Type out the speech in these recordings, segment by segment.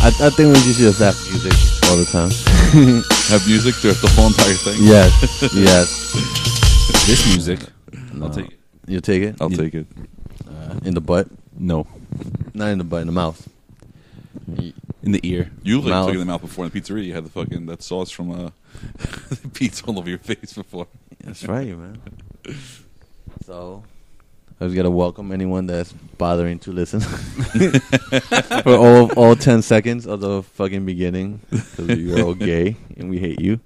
I think we should just have music all the time. Have music throughout the whole entire thing. Yes, yes. This music. No. I'll take it. You take it? I'll take it. In the butt? No. Not in the butt, in the mouth. In the ear. You like Mouth. took it in the mouth before in the pizzeria. You had the fucking that sauce from the pizza all over your face before. That's right, man. So, I just gotta welcome anyone that's bothering to listen for all 10 seconds of the fucking beginning, because you're all gay and we hate you.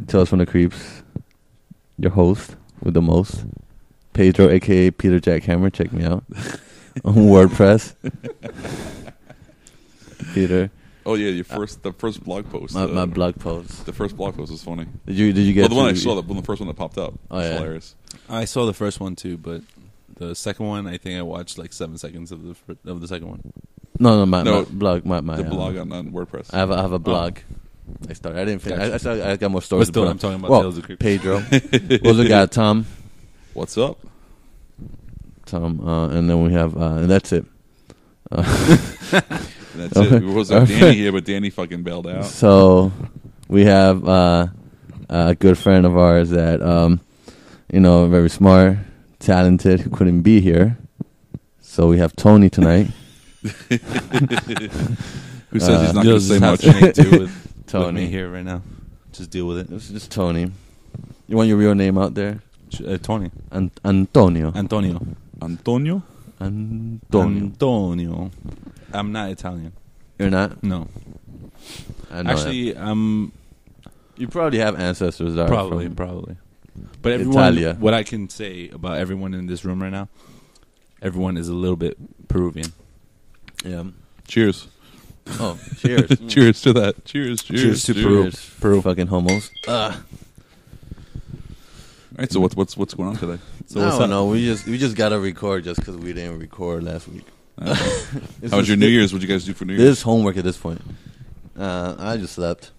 Tales from the Creeps, your host with the most, Pedro, aka Peter Jackhammer. Check me out on WordPress. Peter. Oh yeah, the first blog post. My blog post. The first blog post was funny. Did you get? Well, the one I saw, the first one that popped up. Oh, was yeah. hilarious. I saw the first one too, but the second one, I think I watched like 7 seconds of the second one. No, my No, blog, my The blog on WordPress. I have a blog. I started. I didn't finish. Gotcha. I got more stories. But still, to put I'm on. talking about Well, Tales of Creeps. Pedro. What's we got? Tom, What's up? and then we have, and that's it. And that's it. We was Danny here, but Danny fucking bailed out. So we have a good friend of ours that, very smart, talented, who couldn't be here. So we have Tony tonight. Who says he's not going to say much? Deal with Tony. me here right now. Just deal with it. This is just Tony. You want your real name out there? Tony. Antonio. Antonio. Antonio? Antonio. I'm not Italian. You're not? No. I know Actually, I'm you probably have ancestors that are probably. from But everyone, Italia. what I can say about everyone in this room right now, everyone is a little bit Peruvian. Yeah. Cheers. Oh, cheers. Cheers to that. Cheers. Cheers to Peru. Peru. Fucking homos. All right, so what's going on today? So I what's don't up? know. We just gotta record just because we didn't record last week. How was your New Year's? What'd you guys do for New This Year's? is homework at this point. I just slept.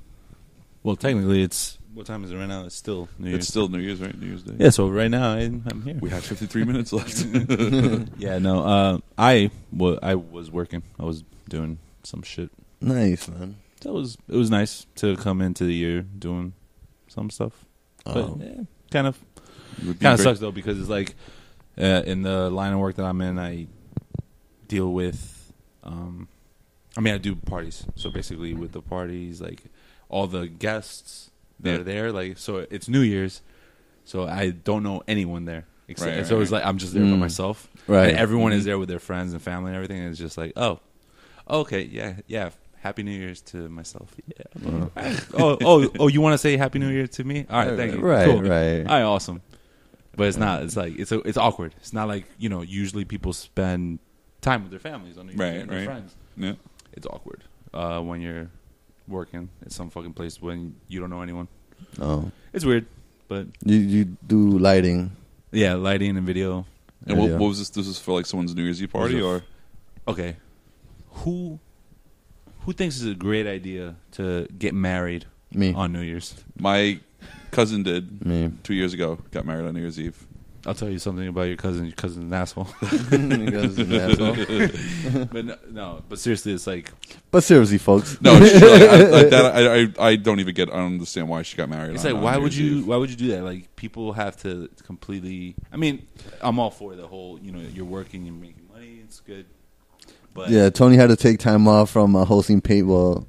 Well, technically, it's what time is it right now? It's still New Year's. It's still New Year's, right? New Year's Day. Yeah. So right now I'm here. We have 53 minutes left. Yeah. No. I was working. I was doing some shit. Nice, man. So it was nice to come into the year doing some stuff. But kind of sucks though, because it's like in the line of work that I'm in, I deal with. I do parties. So basically, with the parties, like all the guests that are there, like so it's New Year's, so I don't know anyone there. Except, so it's like I'm just there by myself. Right. And everyone is there with their friends and family and everything. And it's just like, oh, okay, yeah. Happy New Year's to myself. Yeah. Oh! You want to say Happy New Year to me? All right, thank you. Right, Cool. right. All right, awesome. But it's not. It's like it's awkward. It's not like usually people spend time with their families on New Year's and their friends. Yeah. It's awkward when you're working at some fucking place when you don't know anyone. Oh, It's weird, but you do lighting. yeah, lighting and video. And what was this? This is for like someone's New Year's Eve party, or Okay, who thinks it's a great idea to get married Me. on New Year's? my cousin did Me. 2 years ago. Got married on New Year's Eve. I'll tell you something about your cousin. Your cousin's an asshole. Because he's an asshole. But no. But seriously, it's like But seriously, folks. No, I don't even get. I don't understand why she got married. it's on, like on why New would Year's you Eve. why would you do that? Like people have to completely. I mean, I'm all for the whole. You're working, you're making money. It's good. But Yeah, Tony had to take time off from hosting paintball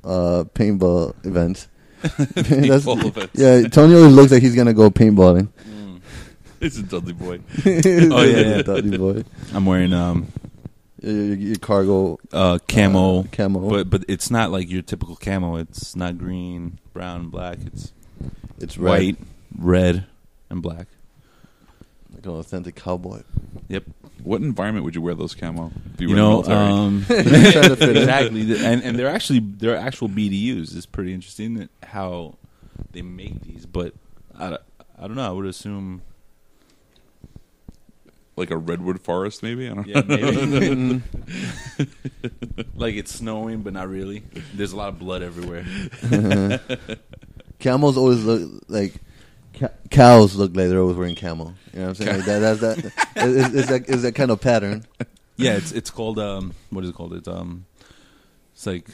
events. Paintball events. Yeah, Tony always looks like he's gonna go paintballing. It's a Dudley boy. Oh, yeah. Dudley boy. I'm wearing Your cargo camo, camo. but it's not like your typical camo. It's not green, brown, black. It's red. White, red, and black. Like an authentic cowboy. Yep. What environment would you wear those camo? If you You were know, in the military? Trying to fit in. exactly, and they're actual BDUs. It's pretty interesting that how they make these, but I don't know. I would assume, Like a redwood forest, maybe. I don't yeah, know. maybe like it's snowing, but not really. There's a lot of blood everywhere. Camels always look like cows look like they're always wearing camo. You know what I'm saying? Like that's that. Is that kind of pattern? Yeah, it's called what is it called? It's It's like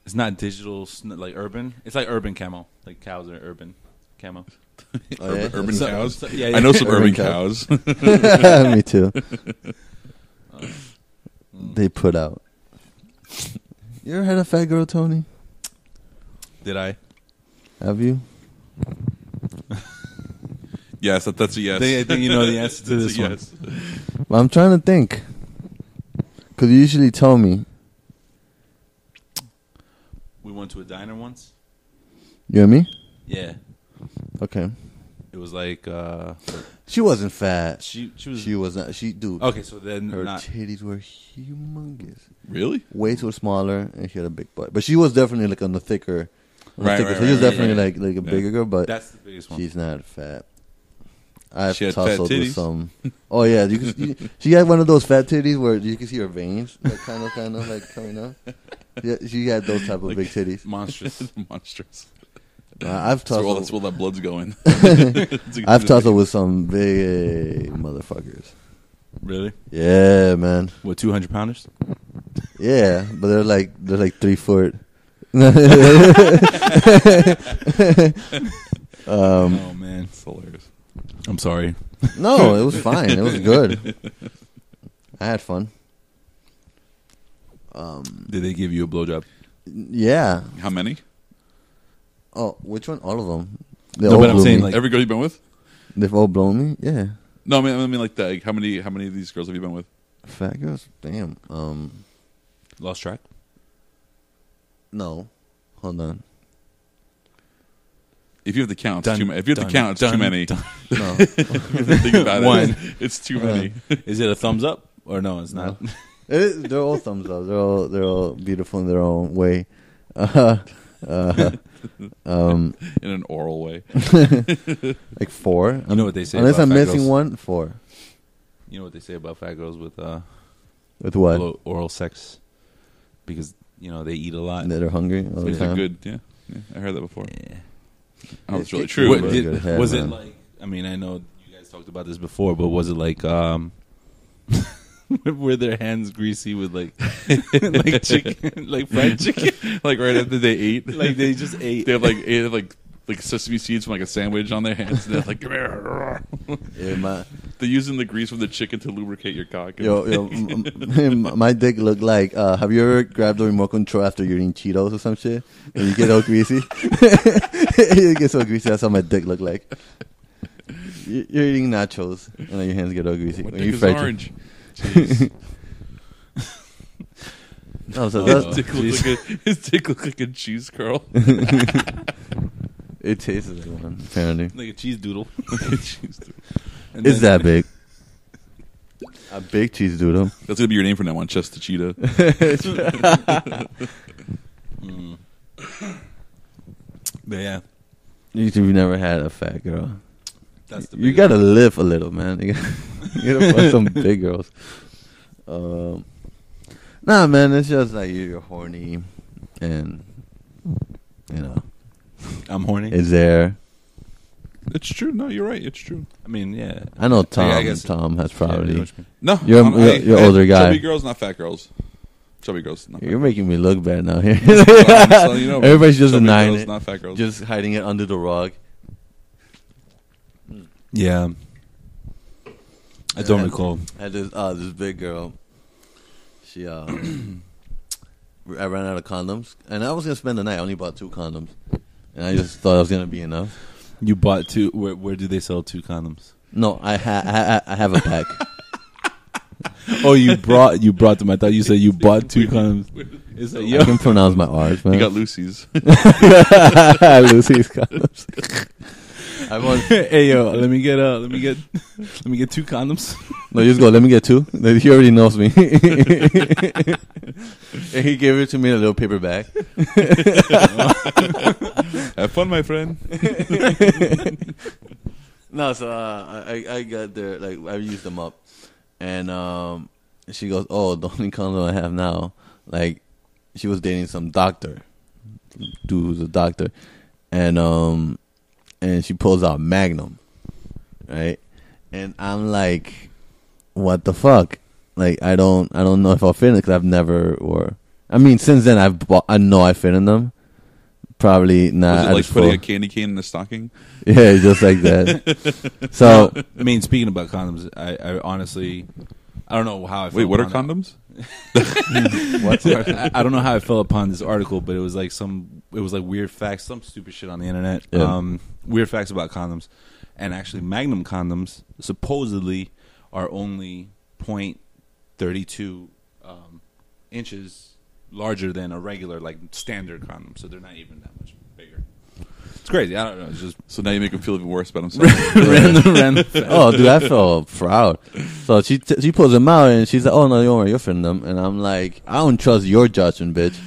it's not digital, like urban. It's like urban camo. Like cows are urban camo. Oh, yeah? Urban cows. Yeah. I know some urban Urban cows. Me too. They put out. You ever had a fat girl, Tony? Did I? Have you? Yes, that's a yes. I think you know the answer to That's this a one. yes. Well, I'm trying to think. Because you usually tell me. We went to a diner once. You and me? Yeah. Okay. It was like She wasn't fat. she was. She was not. She, dude. Okay, so then Her not. titties were humongous. Really? Way too smaller, and she had a big butt. But she was definitely like on the thicker. Right, so right, she was right, definitely right. like a bigger girl, but That's the biggest one. she's not fat. I've She had fat tussled with titties? some. Oh yeah, she had one of those fat titties where you can see her veins, like kind of like coming out. Yeah, she had those type of Like- big titties. Monstrous. Monstrous. I've That's where tussled. that blood's going. I've tussled with some big motherfuckers. Really? Yeah, man. What, 200 pounders? Yeah, but they're like 3 foot. Oh man, It's hilarious. I'm sorry. No, it was fine. It was good. I had fun. Did they give you a blowjob? Yeah. How many? Oh, which one? All of them. They No, all but I'm blew saying, me. like- Every girl you've been with? They've all blown me. Yeah. No, I mean like that. Like, how many of these girls have you been with? Fat girls. Damn. Lost track. No. Hold on. If you have to count, Done, it's too many. If you have done, to count, it's done, too many. done. No. Think about One. it. It's too many. Is it a thumbs up or no? It's not. They're all thumbs up. They're all beautiful in their own way. In an oral way. Like 4. You know what they say Unless about I'm fat missing girls? one, 4. You know what they say about fat girls with With what? oral sex, because you know they eat a lot. That are hungry all the It's a time. good. Yeah, I heard that before. Yeah. I don't know if it's really It- true. What, but- did- good head, was man. it like? I mean, I know you guys talked about this before, but was it like were their hands greasy with like like chicken, like fried chicken, like right after they ate, like they just ate? they have like sesame seeds from like a sandwich on their hands. And they're like, Yeah, they're using the grease from the chicken to lubricate your cock. my dick looked like. Have you ever grabbed the remote control after you're eating Cheetos or some shit and you get all greasy? You get so greasy. That's how my dick looked like. You're eating nachos and then your hands get all greasy. My When dick you is fry orange. No, so Oh. His dick looks like a cheese curl. it tastes like one. Apparently, Like a cheese doodle. And it's then- that big. A big cheese doodle. That's gonna be your name from now on, Chester Cheetah. Mm. But yeah, You've never had a fat girl. that's the You biggest gotta one. live a little, man. You gotta fuck some big girls. Nah, man, it's just like you're horny, and you know I'm horny. it's there. It's true. No, you're right. It's true. I mean, yeah. I know Tom. I guess- Tom has Yeah, I know probably. what you mean. No, You're older guy. Chubby girls, not fat girls. Chubby girls, not fat You're girls. making me look bad now here. I'm just letting you know, man. Everybody's just Chubby denying girls, it, not fat girls. just hiding it under the rug. Yeah. I don't Yeah. recall. I had this big girl. She I ran out of condoms, and I was gonna spend the night. I only bought 2 condoms, and I just thought it was gonna be enough. You bought 2. Where do they sell 2 condoms? No, I have a pack. Oh, you brought them. I thought you said you bought 2 condoms. It's like, I can pronounce my R's, man. You got Lucy's. Lucy's condoms. I want. hey yo, let me get 2 condoms. No, you just go. Let me get 2. He already knows me. And he gave it to me in a little paper bag. Have fun, my friend. No, so I got there, like I used them up, and she goes, "Oh, the only condom I have now." Like she was dating some doctor, dude who's a doctor, and she pulls out Magnum, right? And I'm like, "What the fuck?" Like I don't know if I'll fit it because I've never or I mean, since then I know I fit in them. Probably not. Was it like putting a candy cane in a stocking? Yeah, just like that. So I mean, speaking about condoms, I honestly, I don't know how I feel. Wait, what are condoms? I don't know how I fell upon this article, but it was like weird facts, some stupid shit on the internet. Yeah. Weird facts about condoms, and actually, Magnum condoms supposedly are only 0.32 inches larger than a regular, like, standard condom, so they're not even that much bigger. It's crazy. I don't know. It's just So now you make him feel even worse about himself. random facts. oh, dude, I felt proud. So she pulls them out and she's like, "Oh no, don't worry, you're fitting them." And I'm like, "I don't trust your judgment, bitch."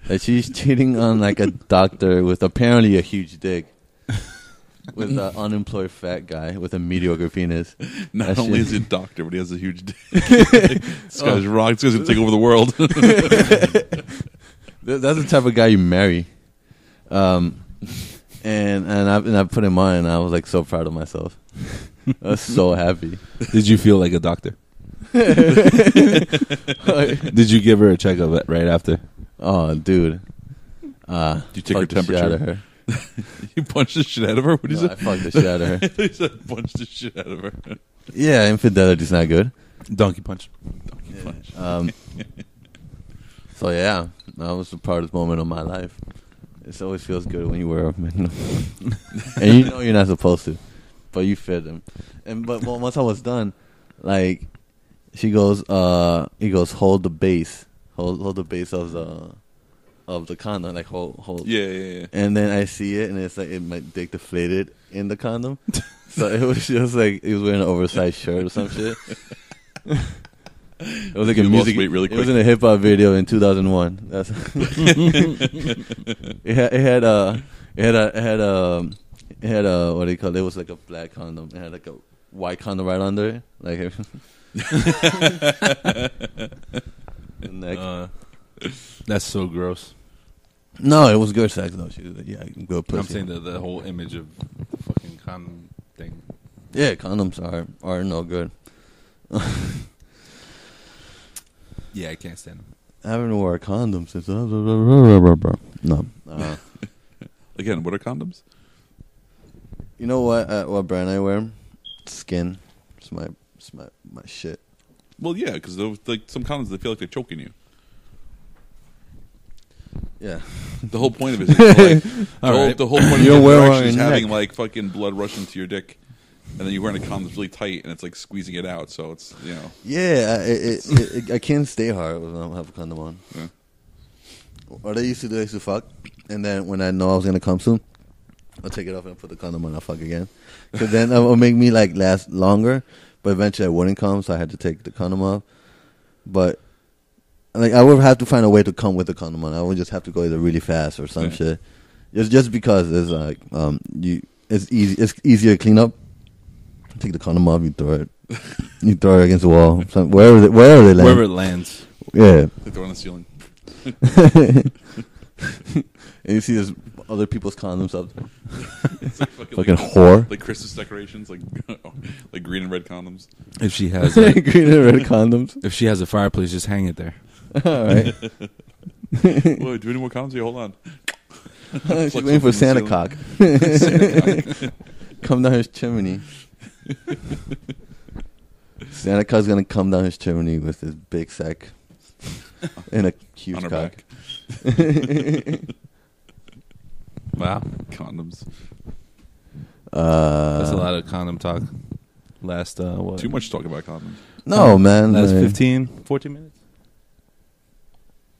That she's cheating on like a doctor with apparently a huge dick, with an unemployed fat guy with a mediocre penis. Not That only shit- is he a doctor, but he has a huge dick. This guy's wrong. This guy's gonna take over the world. That's the type of guy you marry. And I put him on, and I was like so proud of myself. I was so happy. Did you feel like a doctor? Did you give her a checkup right after? Oh, dude. You take her Fucked the shit out of temperature. her. You punched the shit out of her? What did No, you I say? fucked the shit out of her. He said punched the shit out of her. Yeah, infidelity's not good. Donkey punch. Punch. So yeah, that was the proudest moment of my life. It always feels good when you wear a Magnum, and you know you're not supposed to, but you fit them. But once I was done, like he goes, hold the base, hold the base of the condom, like hold. Yeah. And then I see it, and it's like my dick deflated in the condom. So it was just like he was wearing an oversized shirt or some shit. It was like You a lost music. weight really It was quick. in a hip hop video in 2001. That's it had what do you call it? It was like a black condom. It had like a white condom right under it, like the neck. That's so gross. No, it was good sex though. She was like, yeah, good pussy. I'm saying the whole image of the fucking condom thing. Yeah, condoms are no good. Yeah, I can't stand them. I haven't worn a condom since. No. Again, what are condoms? You know what brand I wear? Skin. It's my shit. Well, yeah, because like some condoms, they feel like they're choking you. Yeah. The whole point of it is like, Right. the whole point of You the don't wear it on interaction is your having neck. like fucking blood rush into your dick, and then you're wearing a condom that's really tight, and it's like squeezing it out. So it's Yeah, I can't stay hard when I don't have a condom on. Yeah. What I used to do, I used to fuck, and then when I know I was gonna come soon, I'll take it off and put the condom on. I'll fuck again, because then it will make me like last longer. But eventually I wouldn't come, so I had to take the condom off. But like I would have to find a way to come with the condom on. I would just have to go either really fast or some Yeah. shit. Just because it's like it's easier to clean up. Take the condom off, you throw it against the wall, wherever they land. Wherever it lands. Yeah. like they're on the ceiling. And you see there's other people's condoms up there. It's like Fucking whore. like Christmas decorations, like like green and red condoms. If she has Green and red condoms. if she has a fireplace, just hang it there. All right. Wait, do we need more condoms? Yeah, hold on. She's waiting for Santa ceiling. Cock. Come down his chimney. Santa Claus gonna come down his chimney with his big sack and a huge On her cock. back. Wow. Condoms. That's a lot of condom talk. Last what? Too much talk about condoms. No, man. Last like, 14 minutes.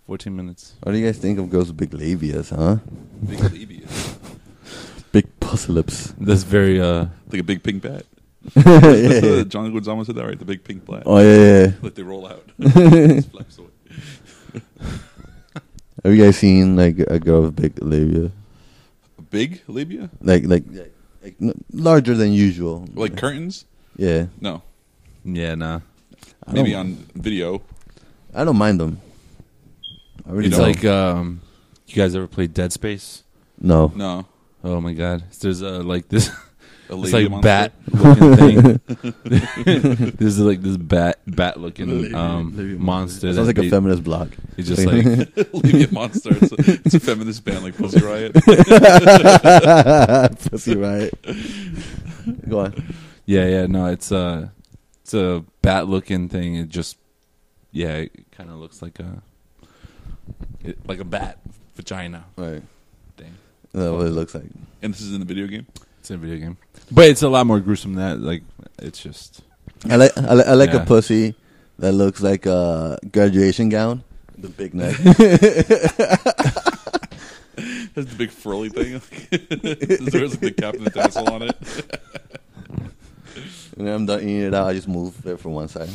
14 minutes. What do you guys think of girls with big labias, huh? Big labia. Big pussy lips. That's very Like a big pink bat. Yeah. John Leguizamo said that, right? The big pink bat. Oh yeah. Like they roll out. Just flaps away. Have you guys seen like a girl with big labia? A big labia? Like larger than usual. Like curtains? Yeah. No. yeah, nah. Maybe on video. I don't mind them. I really It's don't. like you guys ever played Dead Space? no. No. Oh my god. There's like this A It's lady like monster? bat looking thing. This is like this bat looking monster. Sounds like that a feminist block. It's just like Libyan monster. It's a feminist band like Pussy Riot. Pussy Riot. Go on. yeah. No, it's a bat looking thing. It just it kind of looks like a bat vagina Right. thing. That's what it looks like. And this is in the video game? It's in a video game, but it's a lot more gruesome than that. Like it's just I like Yeah. a pussy that looks like a graduation gown. The big neck. That's the big furly thing. There's like the Captain Tassel on it. When I'm done eating it out, I just move it from one side.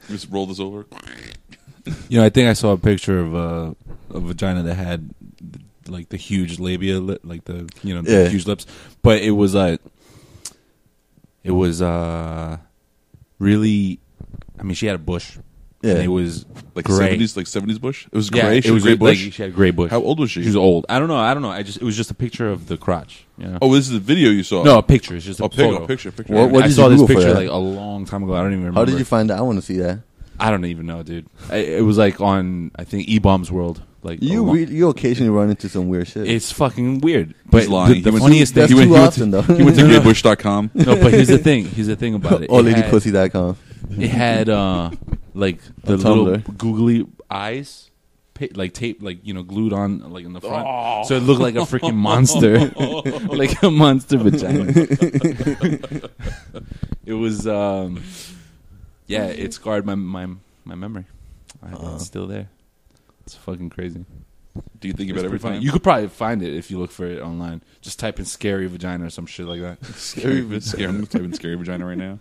Just roll this over. I think I saw a picture of a vagina that had like the huge labia, like the Yeah. huge lips, but it was really. I mean, she had a bush. Yeah. And it was Like gray. 70s bush? It was Yeah, gray? it She was gray like bush? she had a gray bush. How old was she? She was old. I don't know. It was just a picture of the crotch. Oh, this is a video you saw? No, a picture. It's just a photo. Picture. What I did saw you this Google for picture that? like a long time ago. I don't even remember. How did you find that? I want to see that. I don't even know, dude. It was like on I think E-Bombs World. Like You occasionally run into some weird shit. it's fucking weird. But lying. the He went funniest That's thing. too often, though. He went to graybush.com. No, but here's the thing. Here's the thing about it. Oldladypussy.com. It had like the A little Tumblr. googly eyes, like tape, like glued on, like in the front. So it looked like a freaking monster, like a monster vagina. It was, it scarred my memory. It's still there. It's fucking crazy. Do you think It's about every pretty funny. time? You could probably find it if you look for it online. Just type in "scary vagina" or some shit like that. Scary. I'm typing scary vagina right now.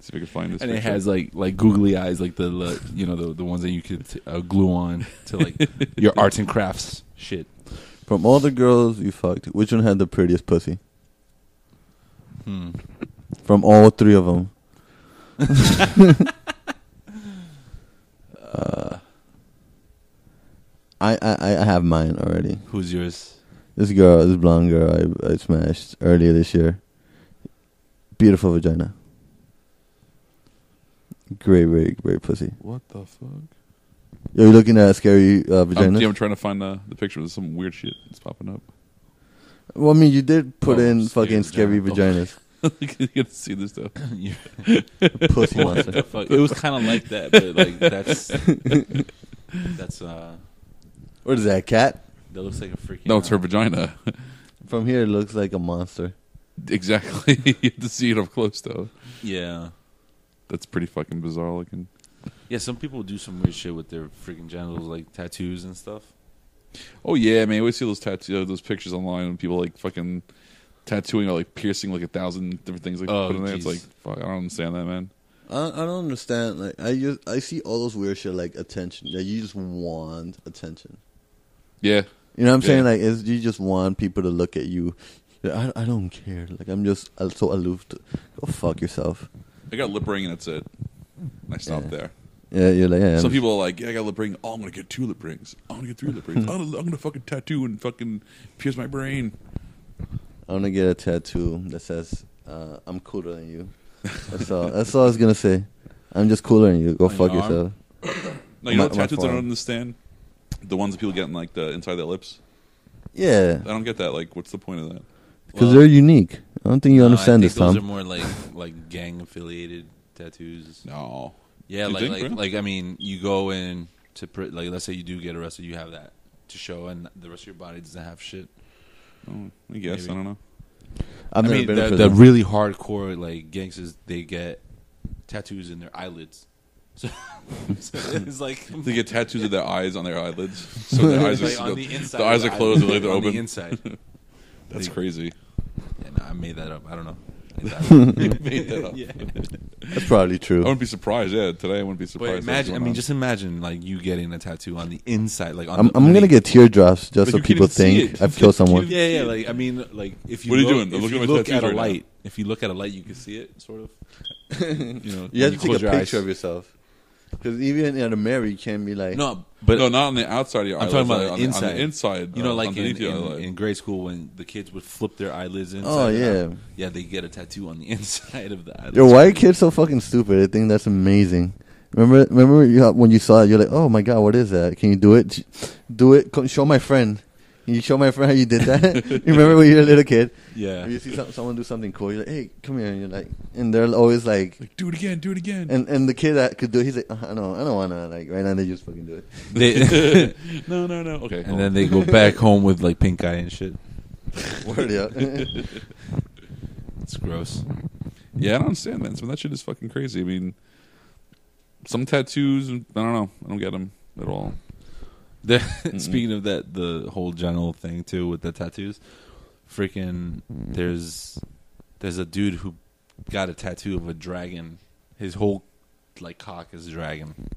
See if I can find this. And it picture. has like googly eyes, like the ones that you could glue on to like your arts and crafts shit. From all the girls you fucked, which one had the prettiest pussy? From all three of them. I have mine already. Who's yours? This blonde girl I smashed earlier this year. Beautiful vagina. Great pussy. What the fuck? Yo, you looking at a scary vagina? I'm trying to find the picture. There's some weird shit that's popping up. Well, I mean, you did put in scary fucking scary vagina. vaginas. You get to see this stuff. Pussy monster. Fuck. It was kind of like that, but like that's What is that, cat? that looks like a freaking. No, it's her vagina. From here, it looks like a monster. Exactly. You have to see it up close, though. Yeah. That's pretty fucking bizarre looking. Yeah, some people do some weird shit with their freaking genitals, like tattoos and stuff. Oh yeah, man. I always see those pictures online when people like fucking tattooing or like piercing like 1,000 different things like Oh, put in there. It's jeez. like fuck. I don't understand that, man. I don't understand. Like I see all those weird shit like attention. That you just want attention. Yeah. You know what I'm Yeah. saying? Like you just want people to look at you. I don't care. Like I'm just so aloof. Go fuck yourself. I got lip ring and that's it. I stopped Yeah. there. Yeah, you're like yeah. Some people are like, yeah, I got a lip ring. Oh, I'm gonna get 2 lip rings. I'm gonna get 3 lip rings. I'm gonna fucking tattoo and fucking pierce my brain. I'm gonna get a tattoo that says I'm cooler than you. That's all. That's all I was gonna say. I'm just cooler than you. Go On fuck your arm? yourself. No, you know My- the my tattoos I don't forearm. understand? The ones that people get in like the inside their lips. Yeah, I don't get that. Like, what's the point of that? because they're unique. I don't think you understand I this, think those Tom. are more like gang affiliated tattoos. No. Yeah, You like think, like really? like I mean, you go in to like let's say you do get arrested, you have that to show, and the rest of your body doesn't have shit. Oh, I guess. Maybe. I don't know. I've I never mean, been to the prison. really hardcore like gangsters, they get tattoos in their eyelids. So, so it's like They get tattoos of their eyes on their eyelids. So their eyes like are on the inside. the eyes of are closed and eyelid, they're on open. the inside. That's They- crazy. Yeah, no, I made that up. I don't know. Made that up. Yeah. That's probably I true. wouldn't be surprised. Yeah, today I wouldn't be But surprised. imagine, I mean, just imagine like you getting a tattoo on the inside, like on I'm the, gonna get teardrops just But so you can't people even see think it. I've killed someone. Yeah, yeah. Like I mean, like if you What are you look, doing? I'm if looking you at my look tattoos at a right now. light, if you look at a light, you can see it, sort of. You know, You when have to close take a your picture eyes. of yourself. Because even in a mirror, you can't be like, No, But no, not on the outside of your I'm eyelids. talking about on the inside. On the inside. You know, like underneath your eyelid. in grade school when the kids would flip their eyelids inside. Oh, yeah. out. Yeah, they get a tattoo on the inside of the eyelid. Yo, why are kids so fucking stupid? I think that's amazing. Remember when you saw it, you're like, oh my god, what is that? Can you do it? Do it. Show my friend. Can you show my friend how you did that? You remember when you were a little kid? Yeah. When you see someone do something cool, you're like, hey, come here. And you're like, and they're always like, do it again, do it again. And the kid that could do it, he's like, I don't want to. Like, right now, they just fucking do it. No. Okay. And then they go back home with like pink eye and shit. Word, yeah. It's gross. Yeah, I don't understand, man. Some of that shit is fucking crazy. I mean, some tattoos, I don't know. I don't get them at all. Speaking of that, the whole general thing too with the tattoos, freaking there's a dude who got a tattoo of a dragon. His whole like cock is a dragon.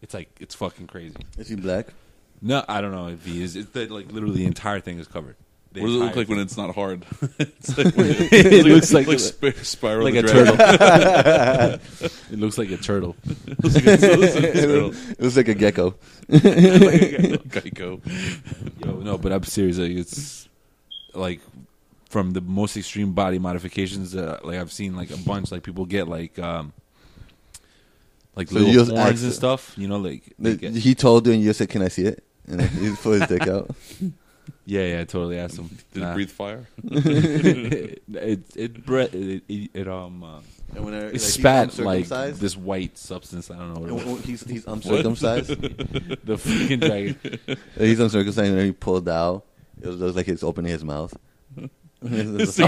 It's fucking crazy. Is he black? No, I don't know if he is. It's that like literally the entire thing is covered. What does it look like when it's not hard? It's like when It looks like Spiral like the a Dragon. turtle. It looks like a turtle. It looks like a turtle. It was like a gecko. Geico. Yo, no, but I'm serious. Like, it's like from the most extreme body modifications. Like I've seen like a bunch. Like people get like So little you just horns asked- and stuff. You know, like they get, He told you, and you said, "Can I see it?" And then he put his dick out. yeah, I totally asked him. Did it breathe fire? it And whenever, it spat like this white substance. I don't know what it was. He's uncircumcised. The freaking dragon. He's uncircumcised, and he pulled out. It was like he's opening his mouth. It's a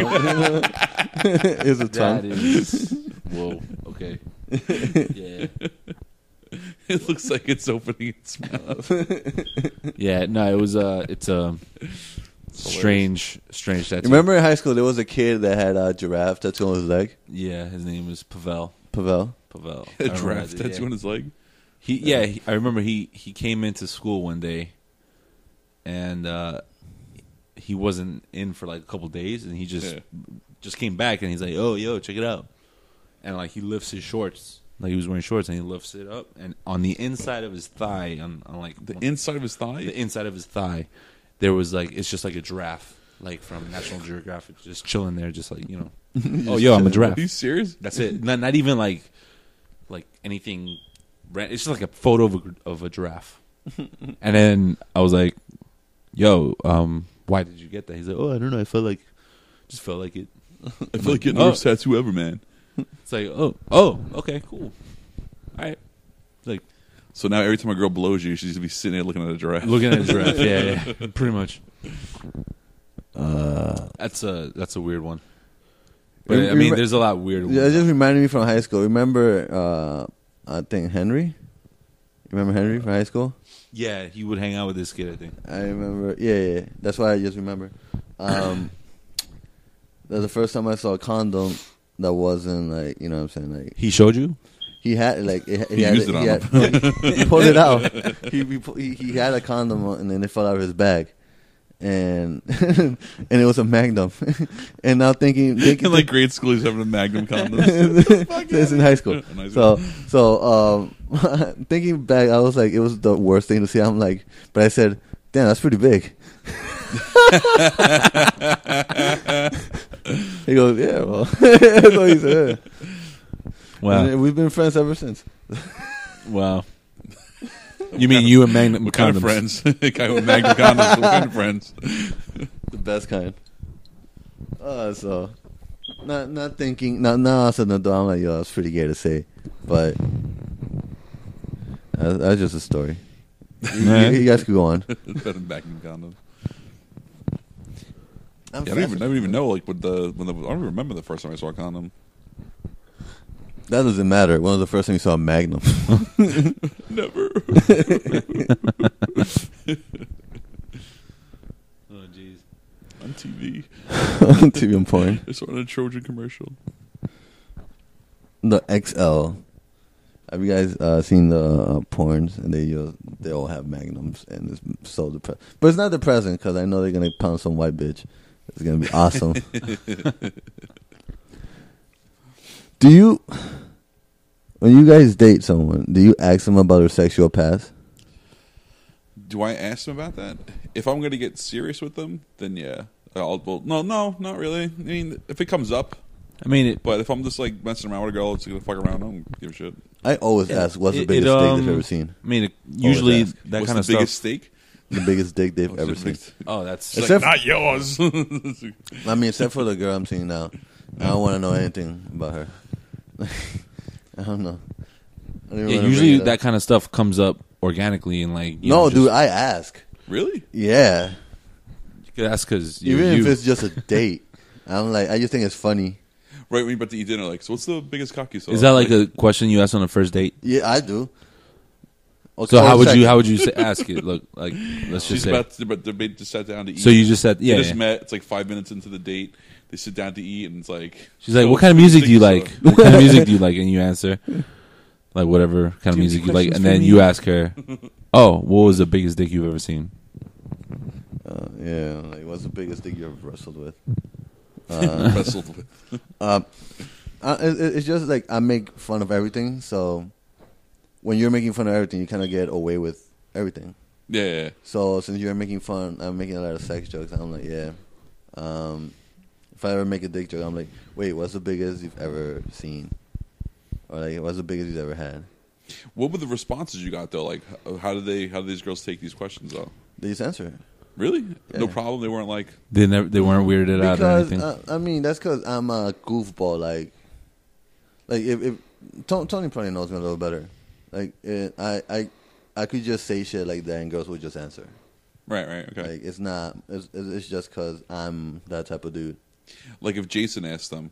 That tongue. is whoa. Okay. Yeah. It looks like it's opening its mouth. Yeah. No, it was it's a strange tattoo. Remember in high school there was a kid that had a giraffe tattoo on his leg. Yeah, his name was Pavel. Pavel. A giraffe tattoo on his leg? I remember he came into school one day, and he wasn't in for like a couple days, and he just came back, and he's like, "Oh, yo, check it out," and like he lifts his shorts, like he was wearing shorts, and he lifts it up, and on the inside of his thigh, on like Inside of his thigh? the inside of his thigh, there was like it's just like a giraffe, like from National Geographic, just chilling there, just like oh, yo, I'm a giraffe. Are you serious? That's it. Not even like anything. It's just like a photo of a giraffe. And then I was like, "Yo, why did you get that?" He's like, "Oh, I don't know. I felt like it." I feel like getting the worst tattoo ever, man. It's like, oh, okay, cool. All right. Like So now every time a girl blows you, she's going to be sitting there looking at a giraffe. looking at a giraffe. Yeah, pretty much. That's a weird one. But I mean, there's a lot weird ones. Yeah, it just reminded me from high school. Remember, I think Henry. You remember Henry from high school? Yeah, he would hang out with this kid, I think. I remember. Yeah. That's why I just remember. That was the first time I saw a condom that wasn't like, you know what I'm saying? Like He showed you? he had like he He used it on him. he pulled it out. He had a condom and then it fell out of his bag. And and it was a Magnum. And now thinking In like grade school, he's having a Magnum condom. This in high school. Nice. So thinking back, I was like, it was the worst thing to see. I'm like, but I said, damn, that's pretty big. He goes, yeah, well, that's what he said. Wow. And we've been friends ever since. Wow. You mean you and Magnum What kind of friends? A guy with Magnum condoms. What kind of friends? The best kind. So not thinking. Now as an adult, I'm like, yo, that's pretty gay to say, but that's just a story. You guys could go on. It's better than Magnum condoms. I'm Yeah, I don't even know like I don't remember the first time I saw a condom. That doesn't matter. When was the first time you saw a Magnum? Never. Oh, jeez. On TV. On TV and porn. I saw it in a Trojan commercial. The XL. Have you guys seen the porns? And they all have Magnums, and it's so depressing. But it's not depressing because I know they're gonna pound some white bitch. It's gonna be awesome. When you guys date someone, do you ask them about their sexual past? Do I ask them about that? If I'm going to get serious with them, then yeah. Well, no, not really. I mean, if it comes up. I mean, but if I'm just like messing around with a girl, it's gonna fuck around. I don't give a shit. I always ask, what's the biggest steak they've ever seen? I mean, usually that what's kind of the stuff. biggest steak? The biggest dick they've ever seen. Oh, that's It's like, not yours. I mean, except for the girl I'm seeing now. I don't want to know anything about her. I don't know. Usually that kind of stuff comes up organically and like. No, dude, I ask. Really? Yeah. You could ask because even if it's just a date, I'm like, I just think it's funny. Right when you're about to eat dinner, like, so what's the biggest cock you saw? Is that like a question you ask on a first date? Yeah, I do. Okay, so how would you ask it? Look, like let's just say they just sat down to eat. So you just said, yeah, they just met. It's like 5 minutes into the date. They sit down to eat, and it's like she's like, "What kind of music do you like? What kind of music do you like?" And you answer, like whatever kind of music you like, and then you ask her, "Oh, what was the biggest dick you've ever seen?" Yeah, like what's the biggest dick you ever wrestled with? Wrestled with. It's just like I make fun of everything, so when you're making fun of everything, you kind of get away with everything. Yeah. So since you're making fun, I'm making a lot of sex jokes. I'm like, yeah. If I ever make a dick joke, I'm like, wait, what's the biggest you've ever seen? Or like, what's the biggest you've ever had? What were the responses you got though? Like, how did these girls take these questions though? They just answer it. Really? Yeah. No problem. They weren't like they weren't weirded out or anything. I mean, that's because I'm a goofball. Like if Tony probably knows me a little better. Like I could just say shit like that and girls would just answer. Right. Okay. Like it's not. It's just because I'm that type of dude. Like if Jason asked them,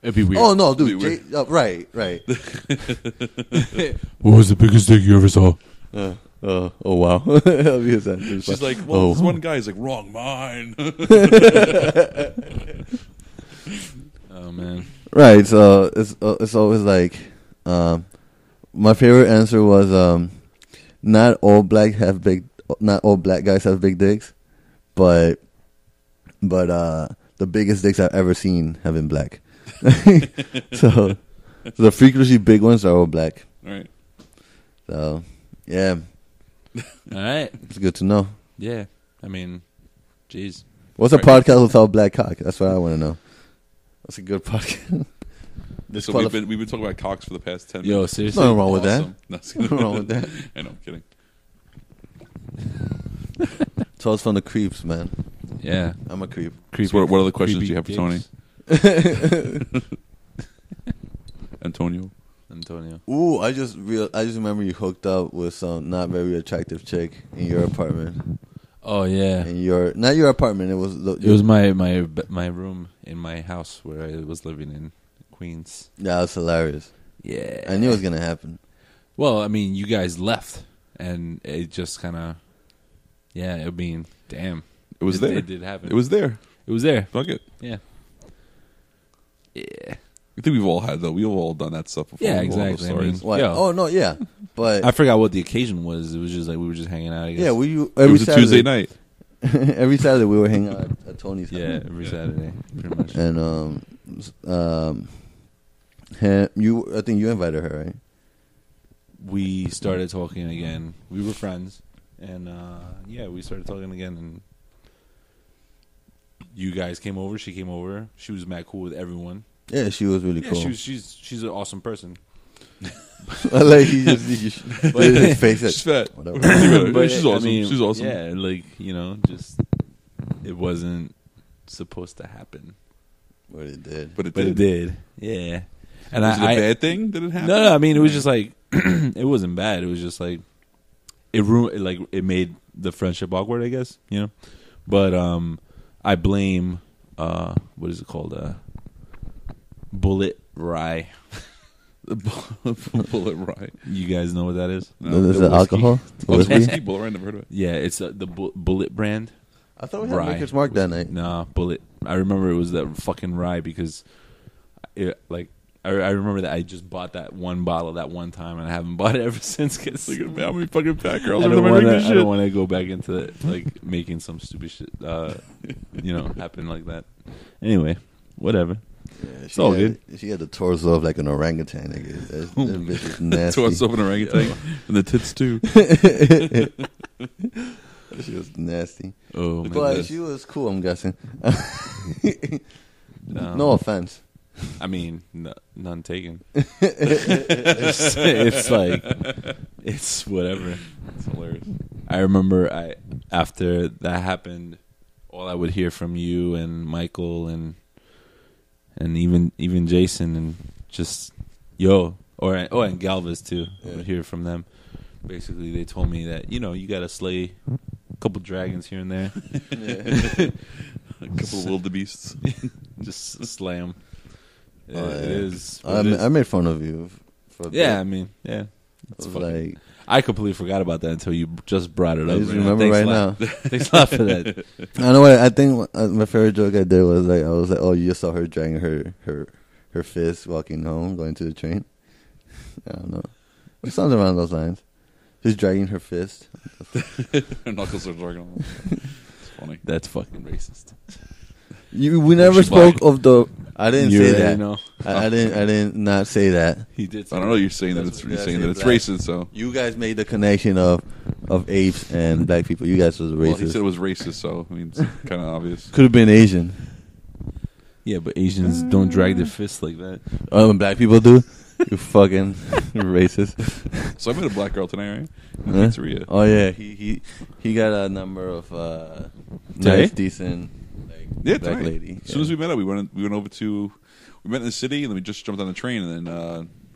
it'd be weird. Oh no, dude. Right. What was the biggest dick you ever saw? Oh wow. She's like, well, this one guy's like, wrong, mine. Oh man. Right. So it's always like, my favorite answer was not all black guys have big dicks, but the biggest dicks I've ever seen have been black. So the frequently big ones are all black. Right. So yeah. All right. It's good to know. Yeah. I mean, jeez. What's a podcast without black cock? That's what I want to know. That's a good podcast. So we've been talking about cocks for the past 10 minutes. Yo, seriously? Nothing wrong with Awesome. Nothing wrong with that. I know, I'm kidding. So it's from the creeps, man. Yeah. I'm a creep. So what other questions do you have for Tony? Antonio. Ooh, I just remember you hooked up with some not very attractive chick in your apartment. Oh yeah. Not your apartment. It was my room in my house where I was living in Queens. That was hilarious. Yeah. I knew it was gonna happen. Well, I mean, you guys left, and it just kind of, yeah. I mean, damn. It was there. It did happen. It was there. Fuck it. Yeah. Yeah. I think we've all had though. We've all done that stuff before. Yeah, exactly. I mean, oh no, yeah. But I forgot what the occasion was. It was just like we were just hanging out. I guess. Yeah, it was a Tuesday night. Every Saturday we were hanging out at Tony's house. Yeah, every Saturday, pretty much. And I think you invited her, right? We started talking again. We were friends, and yeah, we started talking again. And you guys came over. She came over. She was mad cool with everyone. Yeah, she was really cool. She's an awesome person. I like he just his face. She's fat. Whatever. But she's awesome. She's awesome. Yeah, like just it wasn't supposed to happen, but it did. But it did. Yeah. And was it a bad thing that it happened? No. I mean, it was just like it wasn't bad. It was just like it made the friendship awkward, I guess. You know, but I blame what is it called? Bullet rye. Bullet rye. You guys know what that is? No, is it alcohol? Whiskey? Bullet rye. Never heard of it. Yeah, it's the Bullet brand. I thought we had Maker's Mark that night. Nah, Bullet. I remember it was that fucking rye because, I remember that I just bought that one bottle that one time and I haven't bought it ever since. Cause look at how many fucking fat girls I don't want to go back into like making some stupid shit, happen like that. Anyway, whatever. Yeah, it's all good. She had the torso of like an orangutan. That bitch is nasty. Torso of an orangutan and the tits too. She was nasty. Oh, my But goodness. she was cool, I'm guessing. No. No offense. I mean, none taken. it's like, it's whatever. It's hilarious. I remember after that happened, all I would hear from you and Michael and even Jason and just and Galvez too. I would hear from them. Basically, they told me that you got to slay a couple dragons here and there. A couple of wildebeests. Just slay them. Yeah. It is. I made fun of you for a bit. Yeah, I mean, yeah. I was like, I completely forgot about that until you just brought it I up. just remember right now. Thanks a lot for that. I know what I think. My favorite joke I did was I was like, oh, you just saw her dragging her fist walking home, going to the train. I don't know. It sounds around those lines. She's dragging her fist. Her knuckles are dragging on. It's funny. That's fucking racist. We never spoke of the. I didn't You say already that. know. I didn't not say that. He did. I don't know. You're saying that That's it's what- you're yeah, saying I that it's said black. racist. So You guys made the connection of apes and black people. You guys was well, he racist. said it was racist. So I mean, it's kind of obvious. Could have been Asian. Yeah, but Asians don't drag their fists like that. Oh, when black people do. You fucking racist. So I met a black girl tonight, right? In the Huh? pizzeria. Oh yeah, he got a number of Today? nice, decent, like Yeah, black tonight. lady. As soon as we met up, we went over to. We met in the city, and then we just jumped on the train, and then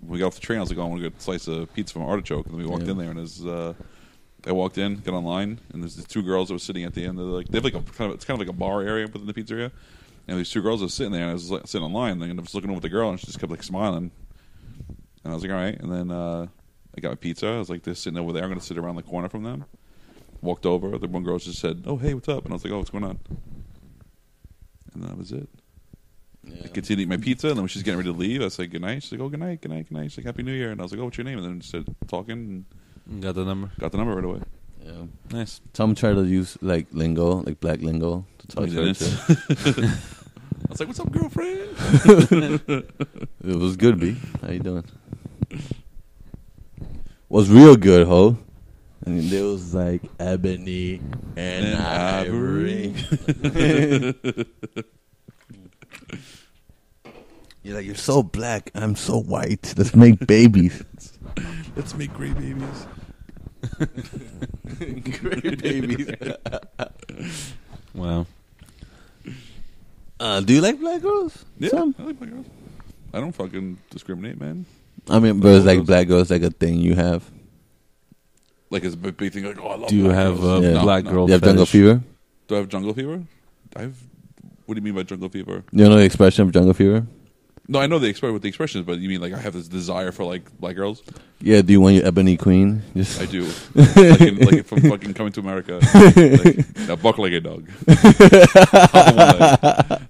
when we got off the train, I was like, "Oh, I want to get a slice of pizza from Artichoke," and then we walked Yeah. in there, and I walked in, got online, and there's these two girls that were sitting at the end. They have like it's kind of like a bar area within the pizzeria, and these two girls were sitting there, and I was like, sitting in line, and I was looking over at the girl, and she just kept like smiling, and I was like, "All right," and then I got my pizza. I was like, "They're sitting over there. I'm going to sit around the corner from them." Walked over. The one girl just said, "Oh, hey, what's up?" And I was like, "Oh, what's going on?" And that was it. Yeah. I continued to eat my pizza, and then when she's getting ready to leave, I said goodnight. She's like, "Oh, good night, good night, good night." She's like, "Happy New Year," and I was like, "Oh, what's your name?" And then just started talking, and Got the number. got the number right away. Yeah. Nice. Tom tried to use like lingo, like black lingo, to talk He to her. didn't. too. I was like, "What's up, girlfriend?" It was good, B. How you doing? Was real good, ho. And there was like ebony and ivory. You're like, you're so black, I'm so white. Let's make babies. Let's make gray babies. Great babies. Wow. Do you like black girls? Yeah, Some? I like black girls. I don't fucking discriminate, man. I mean, but it's like black girls like a thing you have. Like it's a big thing. Like, oh, I love. Do you black have girls. a Yeah. black No. girl You have jungle fetish? fever? Do I have jungle fever? What do you mean by jungle fever? You know the expression of jungle fever? No, I know what the expression is, but you mean like I have this desire for like black girls? Yeah, do you want your ebony queen? Just I do. like from fucking Coming to America. Like, now buck like a dog.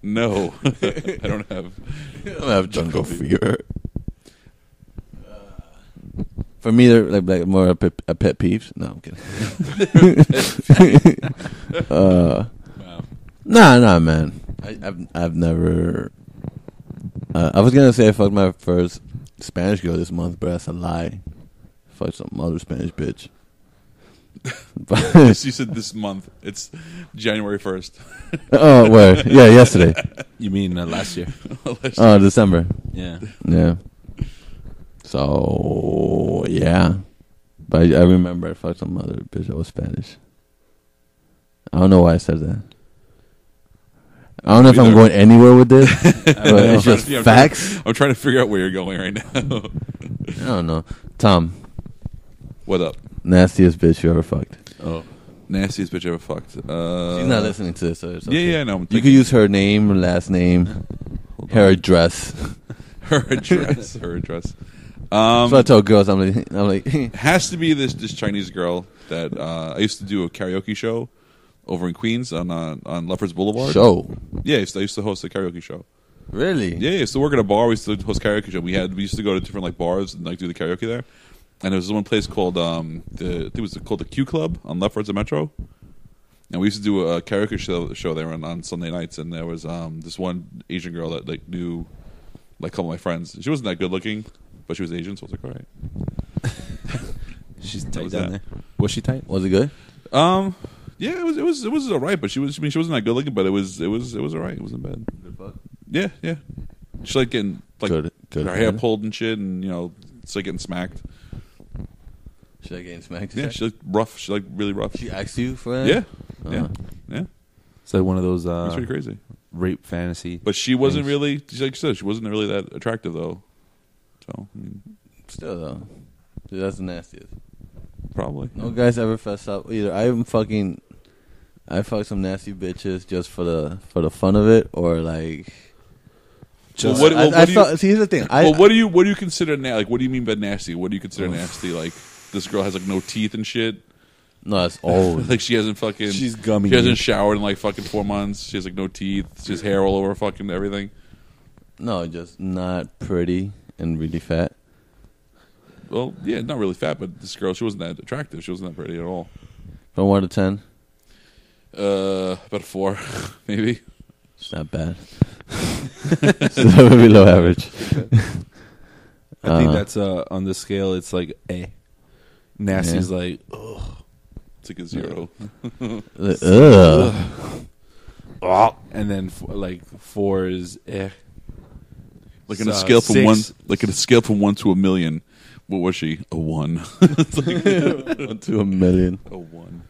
No, I don't have. I don't have jungle fever. For me, they're like more a pet peeves. No, I'm kidding. Wow. Nah, man. I've never. I was gonna say I fucked my first Spanish girl this month, but that's a lie. Fucked some other Spanish bitch. But You said this month. It's January 1st. oh, where? Yeah, yesterday. You mean last year? Oh, December. Yeah. Yeah. So yeah, but I remember I fucked some other bitch that was Spanish. I don't know why I said that. I don't know if I'm going anywhere with this, but it's just facts. I'm trying to figure out where you're going right now. I don't know. Tom, What up? nastiest bitch you ever fucked. Oh. Nastiest bitch ever fucked. She's not listening to this, so it's okay. Yeah, no. You could use her name, last name, her address. her address. Her address. So I tell girls, I'm like, Has to be this Chinese girl that I used to do a karaoke show over in Queens on Lefferts Boulevard. show. Yeah, I used to host a karaoke show. Really? Yeah, I used to work at a bar. We used to host karaoke show. We used to go to different like bars and like do the karaoke there. And there was one place called I think it was called the Q Club on Lefferts and Metro. And we used to do a karaoke show there on Sunday nights. And there was this one Asian girl that like knew like a couple of my friends. She wasn't that good looking, but she was Asian, so I was like, all right. She's What tight was down that? there. Was she tight? Was it good? Yeah, it was alright, but she wasn't that good looking, but it was alright. It wasn't bad. Yeah. She like getting like Good her hair pulled and shit, and it's like getting smacked. She like getting smacked? Yeah, she like rough. She like really rough. She asked you for it? Yeah. It's like one of those It's pretty crazy. rape fantasy. But she wasn't really, like you said, she wasn't really that attractive though. So I mean, Still though, dude, that's the nastiest. probably. No guys ever fess up either. I fuck some nasty bitches just for the fun of it, or like. Just, See, here's the thing. what do you consider like? What do you mean by nasty? What do you consider nasty? Like this girl has like no teeth and shit. No, it's old. Like she hasn't fucking. She's gummy. She hasn't showered in like fucking 4 months. She has like no teeth. She has hair all over fucking everything. No, just not pretty and really fat. Well, yeah, not really fat, but this girl, she wasn't that attractive. She wasn't that pretty at all. From 1 to 10, About a 4, maybe. it's not bad. It's below average. I think that's on the scale. It's like A. Nasty's like, It's like a 0. Ugh. and then like 4 is eh. Like on a scale from 1 to a million. What was she? A 1. It's like 1 to a million. a 1.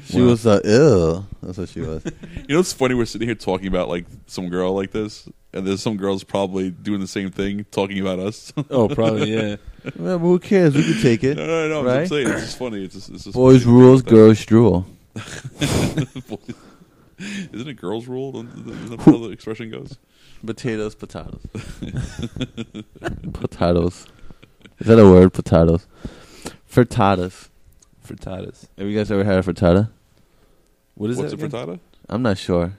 She was ill. That's what she was. You know, it's funny. We're sitting here talking about like some girl like this, and there's some girls probably doing the same thing, talking about us. Oh, probably yeah. Well, who cares? We can take it. No. Right? I'm saying it's just funny. It's just Boys funny. rules, girls drool. Isn't it girls rule? Isn't that how the expression goes? Potatoes. Potatoes. Is that a word? Potatoes. Frittatas. Frittatas. Have you guys ever had a frittata? What's What's a that? frittata? I'm not sure.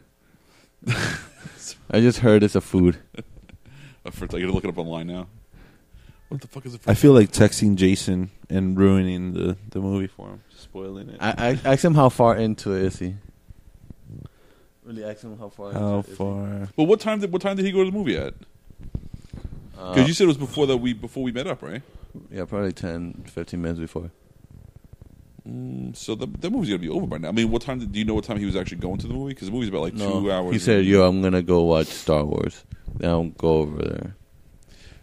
I just heard it's a food. A frittata. You gotta look it up online now. What the fuck is a frittata? I feel like texting Jason and ruining the movie for him, spoiling it. I asked him how far into it is he. Really ask him how far. How into it far? Well, what time did he go to the movie at? Because you said it was before we met up, right? Yeah, probably 10, 15 minutes before. So the movie's gonna be over by now. I mean, do you know what time he was actually going to the movie? Because the movie's about like 2 hours. He said, "Yo, I'm gonna go watch Star Wars." Then I'll go over there.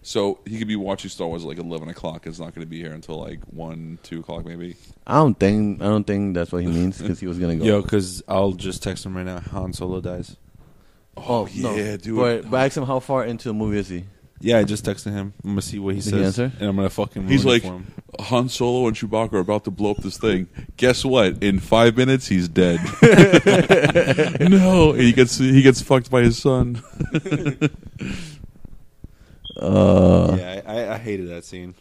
So he could be watching Star Wars at like 11 o'clock. It's not going to be here until like 1, 2 o'clock maybe. I don't think that's what he means because he was gonna go. Yo, because I'll just text him right now. Han Solo dies. Oh no. yeah, dude. But ask him how far into the movie is he? Yeah, I just texted him. I'm gonna see what he Did says, he answer? and I'm gonna fucking. He's ruin like, it for him. Han Solo and Chewbacca are about to blow up this thing. Guess what? In 5 minutes, he's dead. No, and he gets fucked by his son. Yeah, I hated that scene.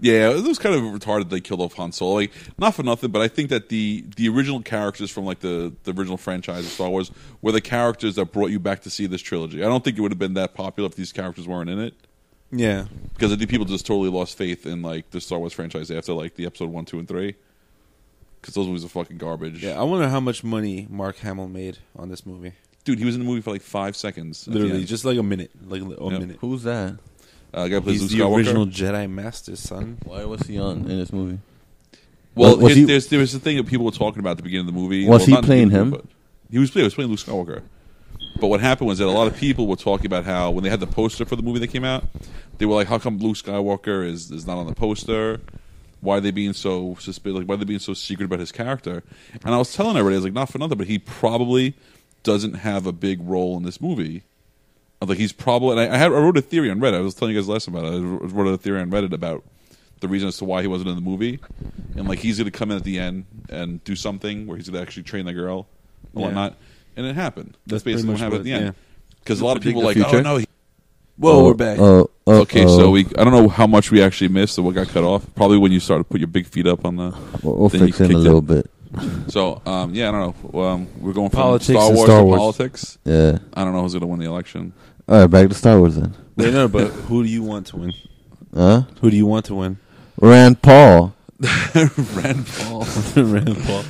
Yeah, it was kind of retarded they killed off Han Solo. Like, not for nothing, but I think that the original characters from like the original franchise of Star Wars were the characters that brought you back to see this trilogy. I don't think it would have been that popular if these characters weren't in it. Yeah, Because I think people just totally lost faith in like the Star Wars franchise after like the episode 1, 2, and 3. Because those movies are fucking garbage. yeah. I wonder how much money Mark Hamill made on this movie. Dude, he was in the movie for like 5 seconds. at the Literally, end. just like a minute, like a Yep. minute. Who's that? Guy who plays He's Luke the Skywalker. original Jedi Master, son. Why was he on in this movie? Well, Was he- there was the thing that people were talking about at the beginning of the movie. Was he not in the playing movie, him? but he was playing Luke Skywalker. But what happened was that a lot of people were talking about how when they had the poster for the movie that came out, they were like, "How come Luke Skywalker is not on the poster? Why are they being so suspicious? Like, why are they being so secret about his character?" And I was telling everybody, I was like, "Not for nothing, but he probably doesn't have a big role in this movie." I was like, he's probably. And I wrote a theory on Reddit. I was telling you guys last about it. I wrote a theory on Reddit about the reason as to why he wasn't in the movie, and like he's going to come in at the end and do something where he's going to actually train the girl and Yeah. whatnot. And it happened. That's pretty basically what much happened at the what- end. Because a lot of people were like, Predict the "Oh future? no." Whoa, we're back. Okay, so I don't know how much we actually missed or what got cut off. Probably when you started to put your big feet up on the. We'll then you fix it in a kicked little bit. So yeah, I don't know. We're going from Politics Star and Wars Star to Wars. politics. Yeah. I don't know who's going to win the election. All right, back to Star Wars then. Wait, no, but who do you want to win? Huh? Who do you want to win? Rand Paul. Rand Paul. Rand Paul.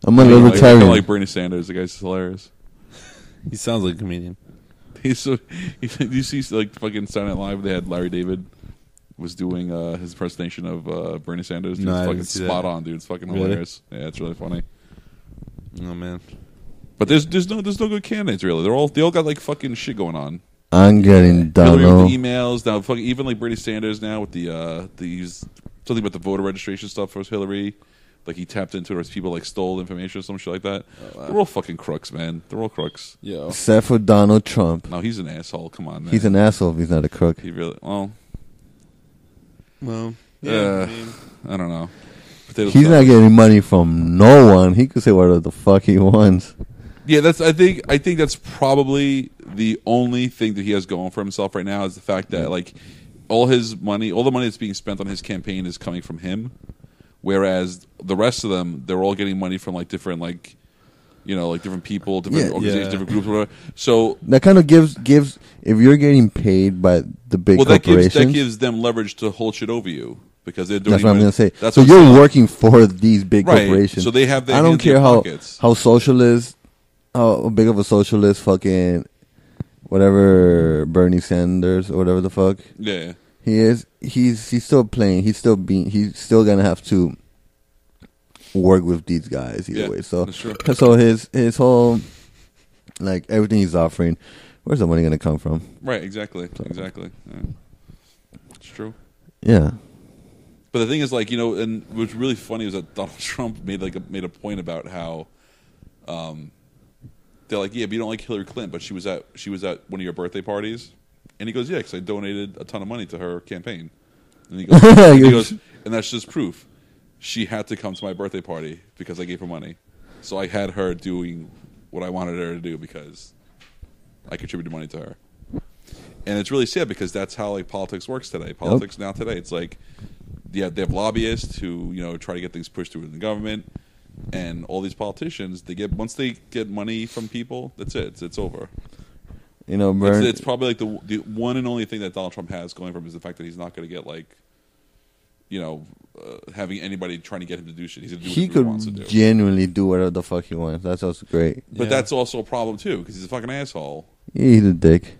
I'm a I libertarian. kind of like Bernie Sanders. The guy's hilarious. He sounds like a comedian. He's so. You see, like fucking Saturday Night Live, they had Larry David was doing his impersonation of Bernie Sanders. Dude, No, I it's didn't fucking see spot that. on, dude. It's fucking Really? hilarious. Yeah, it's really funny. Oh man. But there's no good candidates really. They all got like fucking shit going on. I'm getting Hillary Donald. with the emails now. Fucking even like Bernie Sanders now with these something about the voter registration stuff for Hillary. Like he tapped into it, or people like stole information or some shit like that. Oh, wow. They're all fucking crooks, man. They're all crooks. Yo. Except for Donald Trump. No, he's an asshole. Come on, man. He's an asshole if he's not a crook. He really. Well, Well. yeah. I don't know. Potato He's not salad. getting money from no one. He could say whatever the fuck he wants. Yeah, that's. I think that's probably the only thing that he has going for himself right now is the fact that like all the money that's being spent on his campaign is coming from him, whereas the rest of them they're all getting money from like different like, like different people, different Yeah. organizations, Yeah. different groups, whatever. So That kind of gives if you're getting paid by the big that corporations. gives them leverage to hold shit over you because they're doing. That's what I'm gonna say. That's So what you're I'm saying. working for these big Right. corporations. So they have their I don't hands in care their how pockets. socialist, how big of a socialist, fucking whatever Bernie Sanders or whatever the fuck Yeah. he is. He's still playing. He's still gonna have to work with these guys either Yeah, way. So that's true. so his whole like everything he's offering, where's the money gonna come from? Right. Exactly. Exactly. Yeah. It's true. Yeah. But the thing is, like, and what's really funny is that Donald Trump made a point about how, they're like, yeah, but you don't like Hillary Clinton, but she was at one of your birthday parties, and he goes, yeah, because I donated a ton of money to her campaign, and he goes, and that's just proof. She had to come to my birthday party because I gave her money, so I had her doing what I wanted her to do because I contributed money to her. And it's really sad because that's how like politics works today. Politics now today, it's like, yeah, they have lobbyists who try to get things pushed through in the government, and all these politicians once they get money from people, that's it. It's over. Bernie. It's probably like the one and only thing that Donald Trump has going for him is the fact that he's not going to get like, having anybody trying to get him to do shit. He's going to do He what he wants to could do. genuinely do whatever the fuck he wants. That's also great. But Yeah. that's also a problem too because he's a fucking asshole. He's a dick.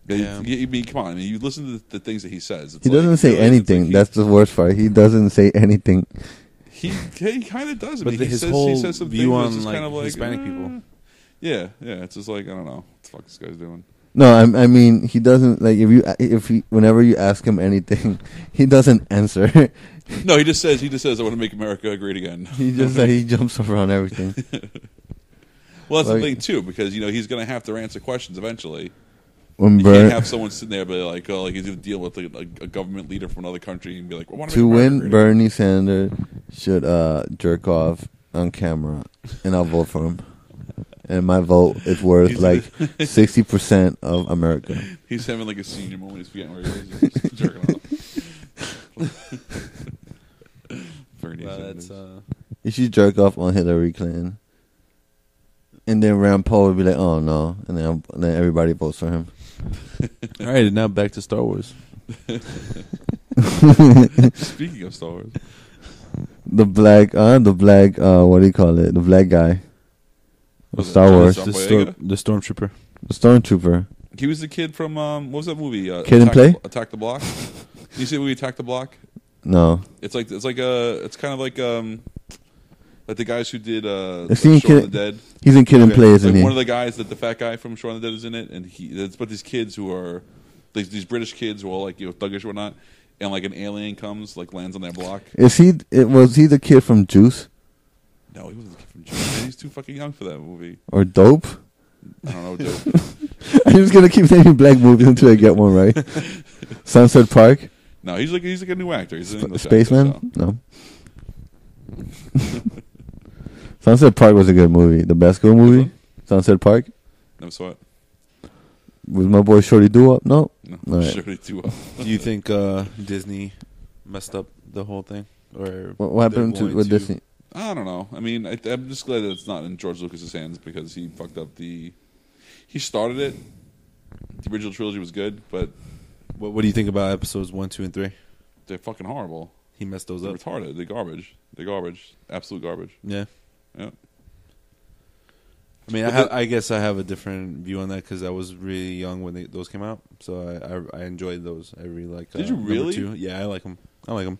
Yeah. I mean, come on. I mean, you listen to the things that he says. It's He like, doesn't say it's anything. like That's the worst part. He doesn't say anything. he kind of does. I But mean, he his says, whole he says some view things that's on just like kind of like Hispanic people. Yeah. It's just like I don't know what the fuck this guy's doing. No, I mean he doesn't like whenever you ask him anything, he doesn't answer. No, he just says I want to make America great again. he jumps around everything. Well, that's Like- the thing too, because he's going to have to answer questions eventually. When You can't Bern, have someone sitting there, be like, oh, like he's going to deal with a government leader from another country and be like, I want to make America win, great Bernie Sanders should jerk off on camera, and I'll vote for him. And my vote is worth like 60% of America. again." He's having like a senior moment. He's forgetting where he is. He's just jerking off. Bernie Sanders. That's You should jerk off on Hillary Clinton, and then Rand Paul would be like, "Oh no," and then everybody votes for him. all right. And now back to Star Wars. Speaking of Star Wars, The black, what do you call it? The black guy. Of Was it Star Johnny Wars. Storm- The, Boyega? the Stormtrooper. The Stormtrooper. he was the kid from what was that movie? Kid and Play? Attack the Block. You see the movie Attack the Block? No. It's kind of like the guys who did I've seen Shaun of Kid- the Dead. He's in Kid and Play, isn't Like he? one of the guys the fat guy from Shaun of the Dead is in it, and it's about these kids who are these British kids who are all like thuggish or whatnot, and like an alien comes like lands on their block. Was he the kid from Juice No, he wasn't the kid from Juice. Man, he's too fucking young for that movie. or Dope? I don't know. Dope. I'm just gonna keep naming black movies until I get one right. Sunset Park, No, he's like a new actor. He's an English Spaceman. actor, No. Sunset Park was a good movie. The best good movie. one? Sunset Park so. Never saw it. with my boy Shorty Doo-Wop. No. No, All right. surely too well. Do you think Disney messed up the whole thing, or What happened they're going with Disney? I don't know. I mean, I'm just glad that it's not in George Lucas's hands because he fucked up he started it. The original trilogy was good, but what do you think about episodes 1, 2, and 3? they're fucking horrible. He messed those They're up. retarded. They're garbage. They're garbage. Absolute garbage. Yeah. Yeah. I mean, I guess I have a different view on that because I was really young when those came out, so I enjoyed those. I really like. Did you really? 2. Yeah, I like them. I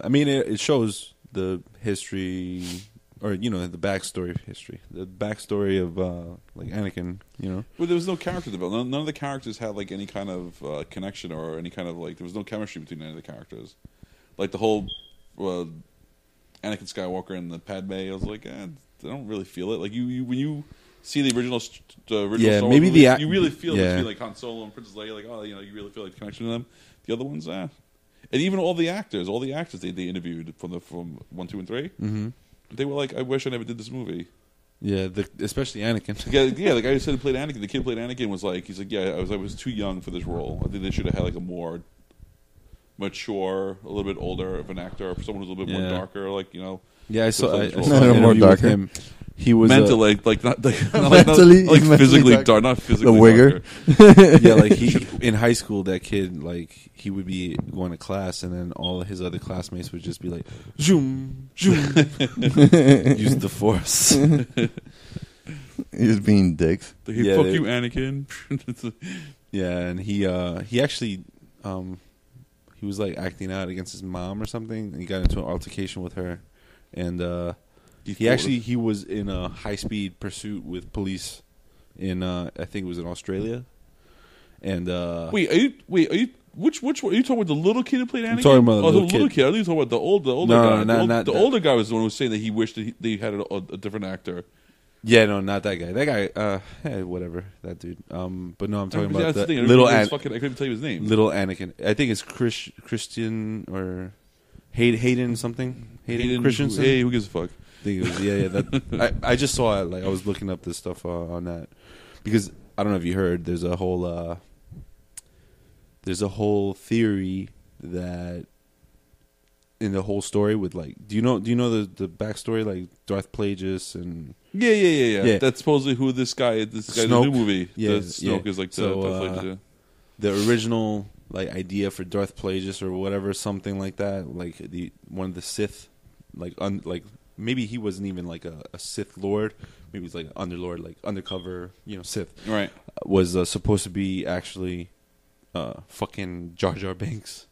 mean, it shows the history, or the backstory of like Anakin. Well, there was no character development. None of the characters had like any kind of connection or any kind of like there was no chemistry between any of the characters. Like the whole Anakin Skywalker and the Padme, I was like, I don't really feel it. Like you when you see the original Star Wars maybe movies, you really feel between like Han Solo and Princess Leia. Like, you really feel like the connection to them. The other ones, and even all the actors they interviewed from 1, 2, and 3, they were like, I wish I never did this movie. Yeah, especially Anakin. Yeah, the guy who said he played Anakin, the kid who played Anakin was like, he's like, yeah, I was too young for this role. I think they should have had like a more mature, a little bit older of an actor, or someone who's a little bit more darker, like Yeah, I saw an more interview darker. with him. He was mentally, not mentally, physically dark, not physically the wigger. darker. Yeah, like he in high school, that kid, like he would be going to class, and then all of his other classmates would just be like, zoom, zoom, use the Force. He was being dicks. Fuck you, Anakin. Yeah, and he actually he was like acting out against his mom or something, and he got into an altercation with her, and he was in a high-speed pursuit with police in I think it was in Australia, and Wait, are you which one are you talking about? The little kid who played Anakin? I'm talking about the little little kid. I think you're talking about the older No, guy. not the that. older guy was the one who was saying that he wished that they had a different actor. yeah, no, not that guy. That guy, hey, whatever, that dude. But no, I'm talking That's about the the thing. little I couldn't even tell you his name. little Anakin. I think it's Christian or Hayden something. Hayden Christensen. Hey, who gives a fuck? I think it was, yeah. That I just saw it. Like I was looking up this stuff on that because I don't know if you heard. There's a whole theory that in the whole story with like, do you know the backstory, like Darth Plagueis and Yeah. That's supposedly who this guy in the Snoke. new movie. Yeah, Snoke is like the original like idea for Darth Plagueis or whatever, something like that. Like one of the Sith, like maybe he wasn't even like a Sith Lord. Maybe he's like an underlord, like undercover, Sith. Right. Was supposed to be actually fucking Jar Jar Binks.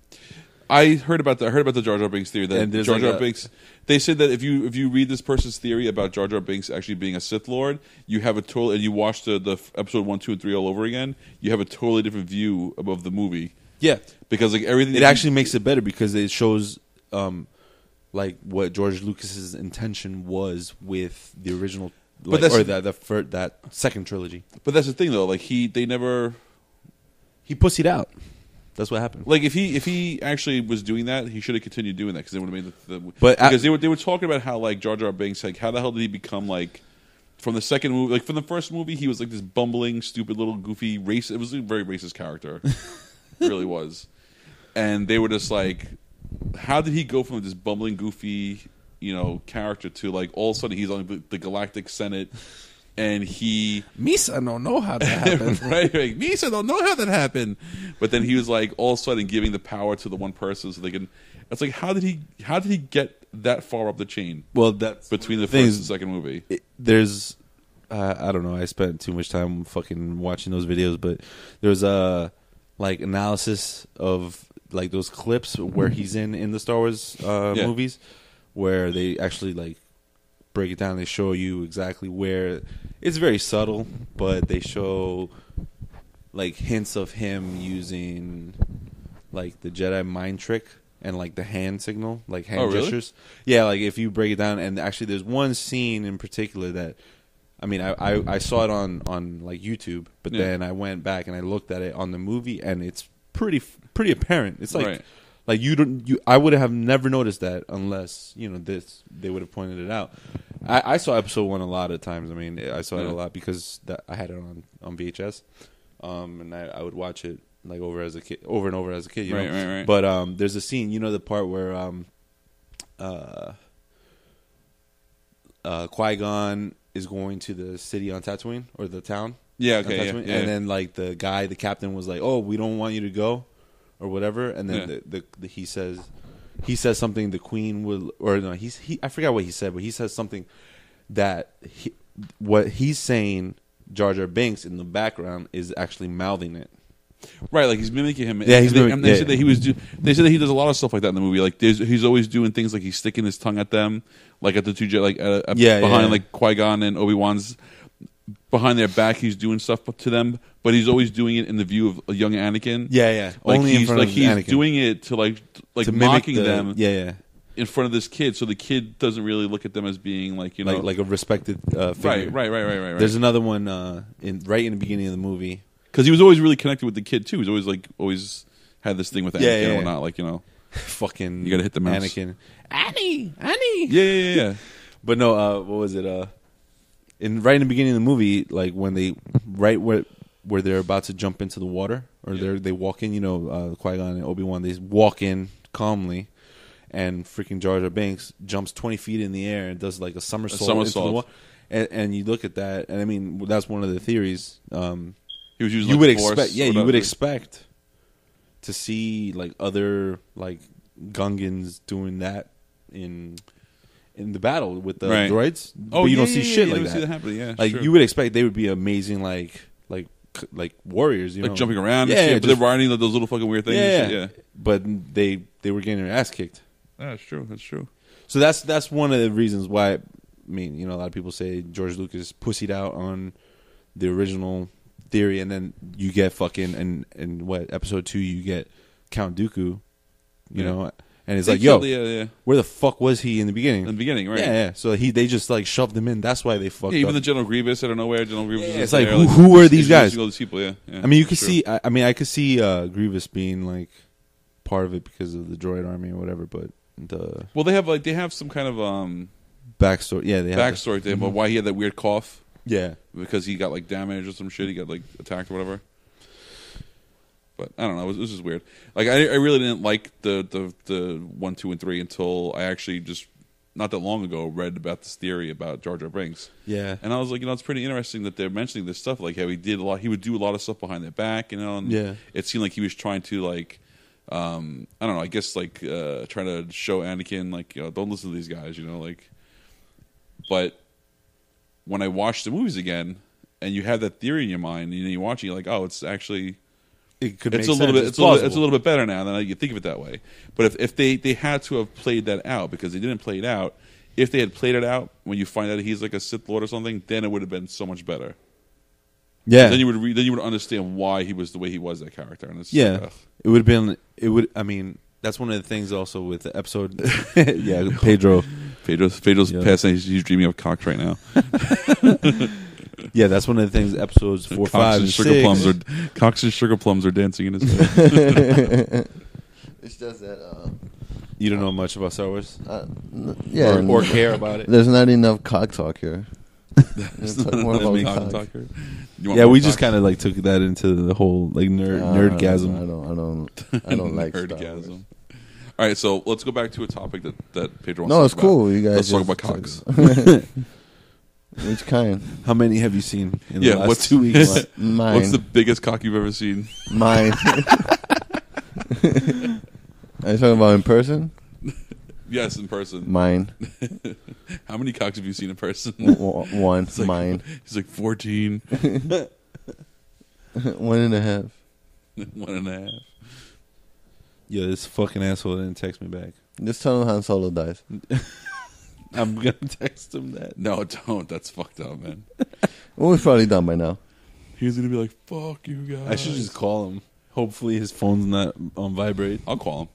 I heard about the Jar Jar Binks theory. That Jar Jar like Binks. They said that if you read this person's theory about Jar Jar Binks actually being a Sith Lord, you have and you watch the episode 1, 2, and 3 all over again. You have a totally different view of the movie. Yeah, because like everything, it actually makes it better because it shows like what George Lucas's intention was with the original, like, or that second trilogy. But that's the thing though, like he pussied out. That's what happened. Like if he actually was doing that, he should have continued doing that because they would have made because they were talking about how like Jar Jar Binks, like how the hell did he become like from the second movie, like from the first movie he was like this bumbling, stupid little goofy race. It was a very racist character, it really was. And they were just like, how did he go from this bumbling, goofy, character to like all of a sudden he's on the Galactic Senate. And Misa don't know how that happened. right? Misa don't know how that happened. But then he was like all of a sudden giving the power to the one person so they can. It's like how did he get that far up the chain? Well, that's between the first and second movie. There's, I don't know. I spent too much time fucking watching those videos, but there's a like analysis of like those clips where he's in the Star Wars movies, where they actually like break it down. They show you exactly where. It's very subtle, but they show like hints of him using like the Jedi mind trick and like the hand signal, like hand gestures. Yeah, like if you break it down, and actually there's one scene in particular that, I mean, I saw it on like YouTube, but then I went back and I looked at it on the movie, and it's pretty apparent. It's like like I would have never noticed that unless they would have pointed it out. I saw episode 1 a lot of times. I mean, I saw it a lot because I had it on VHS, and I would watch it like over and over as a kid. Right. But there's a scene, the part where Qui-Gon is going to the city on Tatooine or the town. Yeah, okay. And then like the captain was like, "Oh, we don't want you to go," or whatever. And then he says something. The Queen will, or no, I forgot what he said, but he says something that what he's saying, Jar Jar Binks in the background is actually mouthing it. Right, like he's mimicking him. Yeah, he's they, mimic- and they yeah. said that he was. They said that he does a lot of stuff like that in the movie. Like he's always doing things like he's sticking his tongue at them, like at the two like behind like Qui-Gon and Obi-Wan's behind their back. He's doing stuff to them, but he's always doing it in the view of a young Anakin. Yeah. Like Only in he's front like of he's Anakin. doing it to like To mimic mocking them. Yeah. In front of this kid, so the kid doesn't really look at them as being like Like a respected figure. Right. There's another one in the beginning of the movie. Because he was always really connected with the kid too. He's always had this thing with Anakin Yeah. and whatnot. Like Fucking You gotta hit the mouse. Anakin. Annie. yeah. But no, what was it? Right in the beginning of the movie, like when they where they're about to jump into the water, or they walk in. Qui-Gon and Obi-Wan, they walk in calmly, and freaking Jar Jar Binks jumps 20 feet in the air and does like a somersault. Into the water. And you look at that, and I mean that's one of the theories. He was using You like would Force expect, or you whatever. would expect to see like other like Gungans doing that in the battle with the Right. droids. Oh, but you yeah, don't see yeah, shit you like don't that. see that happening. Yeah, Like true. you would expect they would be amazing, like warriors, like jumping around, Yeah, and shit, but just- they're riding like, those little fucking weird things. Yeah, and shit, yeah. But they were getting their ass kicked. Yeah, that's true. That's true. So that's one of the reasons why. I mean, a lot of people say George Lucas pussied out on the original theory, and then you get fucking and what episode 2 you get Count Dooku, Yeah. know, and it's They like, yo, killed- yeah. where the fuck was he in the beginning? In the beginning, right? Yeah. So they just like shoved him in. That's why they fucked Yeah, even up. the General Grievous out of nowhere. General Grievous. Yeah, is it's like, there, who were these he's guys? using all these people, yeah. I mean, you could True. see. I could see Grievous being like part of it because of the droid army or whatever. But the Well, they have some kind of backstory, yeah, they have backstory to him about why he had that weird cough yeah. because he got like damaged or some shit. He got like attacked or whatever. But I don't know. This is weird. Like I really didn't like the 1, 2, and 3 until I actually just not that long ago read about this theory about Jar Jar Binks. Yeah. And I was like, it's pretty interesting that they're mentioning this stuff, like how he did a lot. He would do a lot of stuff behind their back, and Yeah. it seemed like he was trying to like, I don't know. I guess like trying to show Anakin like, don't listen to these guys, like. But when I watch the movies again, and you have that theory in your mind, and you're watching, you're like, oh, it's actually. It could It's make a little sense. bit. It's a little bit better now than you think of it that way. But if they had to have played that out because they didn't play it out, if they had played it out when you find out he's like a Sith Lord or something, then it would have been so much better. Yeah. Then you would understand why he was the way he was, that character. And it's Yeah. like, ugh. It would have been. It would. I mean, that's one of the things also with the episode. Yeah, Pedro's Pedro's passing. He's dreaming of cocks right now. Yeah, that's one of the things. Episodes 4, 5, and 6. Cocks and sugar plums are dancing in his head. It's just that, You don't know much about Star Wars, yeah, or care about it. there's not enough cock talk here. Let's talk more about Cock cock. talker. You want Yeah, more we just cocks? kind of like took that into the whole like nerdgasm. I don't like Star Wars. Nerdgasm. All right, so let's go back to a topic that Pedro wants No, to it's talk about. cool. You guys Let's talk just- about cocks. Which kind? How many have you seen in Yeah, the last what's- 2 weeks? What? Mine. What's the biggest cock you've ever seen? Mine. Are you talking about in person? Yes, in person. Mine. How many cocks have you seen in person? One. It's like- Mine. He's like 14, 1.5. 1.5. Yeah, this fucking asshole didn't text me back. Just tell him Han Solo dies. I'm gonna text him that. No, don't. That's fucked up, man. Well, we're probably done by now. He's gonna be like, "Fuck you guys." I should just call him. Hopefully, his phone's not on vibrate. I'll call him.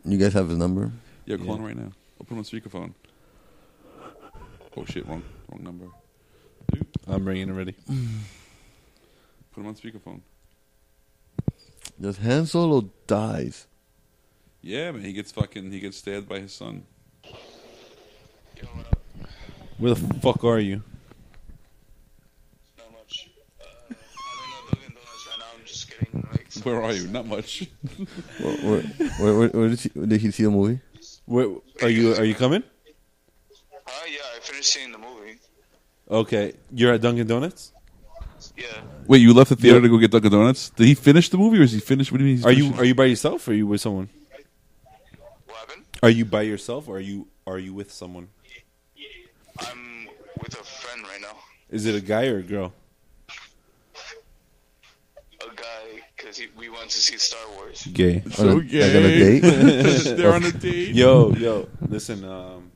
You guys have his number? Yeah, call Yeah. him right now. I'll put him on speakerphone. Oh shit, wrong number. I'm ringing already. Put him on speakerphone. Just Han Solo dies. Yeah, man, he gets stabbed by his son. Yo, what up? Where the fuck are you? Not much. I'm in a Dunkin' Donuts right now. I'm just getting like. some- Where are you? Not much. Where did he see the movie? Where are you? Are you coming? Yeah, I finished seeing the movie. Okay, you're at Dunkin' Donuts. Yeah. Wait, you left the theater Yeah. to go get Dunkin' Donuts? Did he finish the movie, or is he finished? What do you mean? He's Are you finished? by yourself or are you with someone? What happened? Are you by yourself or are you with someone? I'm with a friend right now. Is it a guy or a girl? A guy, because we went to see Star Wars. Gay. So Like on a date? They're on a date. Yo, listen.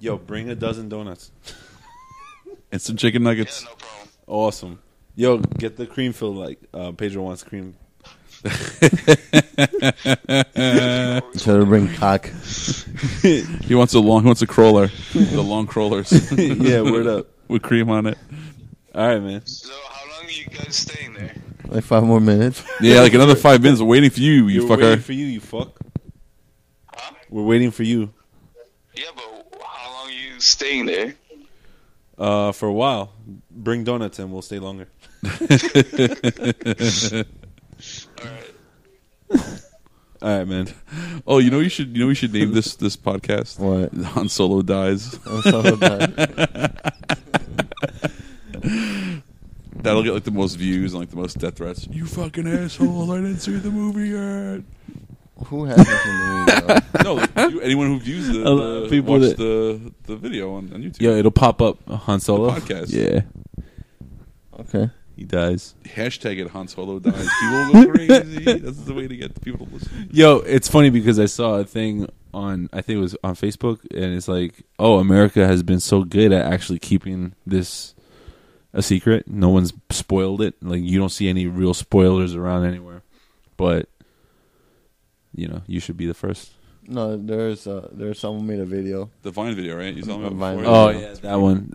Yo, bring a dozen donuts. And some chicken Yeah, nuggets. no problem. Awesome. Yo, get the cream filled like Pedro wants cream. Try to bring cock. He wants a crawler. The long crawlers. Yeah, word up. With cream on it. All right, man. So how long are you guys staying there? Like 5 more minutes. Yeah, like another 5 minutes. We're waiting for you, you We're waiting fucker. for you, you fuck. Huh? We're waiting for you. Yeah, but how long are you staying there? For a while. Bring donuts and we'll stay longer. All right, man. Oh, you know we should name this podcast. What? Han Solo dies. I'm so bad. That'll get like the most views and like the most death threats. You fucking asshole! I didn't see the movie yet. Who hasn't seen the movie, though? No, like, anyone who views A lot of people watch that- the video on YouTube. Yo, it'll pop up Han Solo The podcast. Yeah, Okay. he dies. Hashtag it Han Solo dies. People will go crazy. That's the way to get the people to listen. Yo, it's funny because I saw a thing on, I think it was on Facebook, and it's like, oh, America has been so good at actually keeping this a secret. No one's spoiled it. Like, you don't see any real spoilers around anywhere. But, you know, you should be the first. No, there's someone made a video. The Vine video, right? You saw me The Vine before? Oh, video. yeah, that one.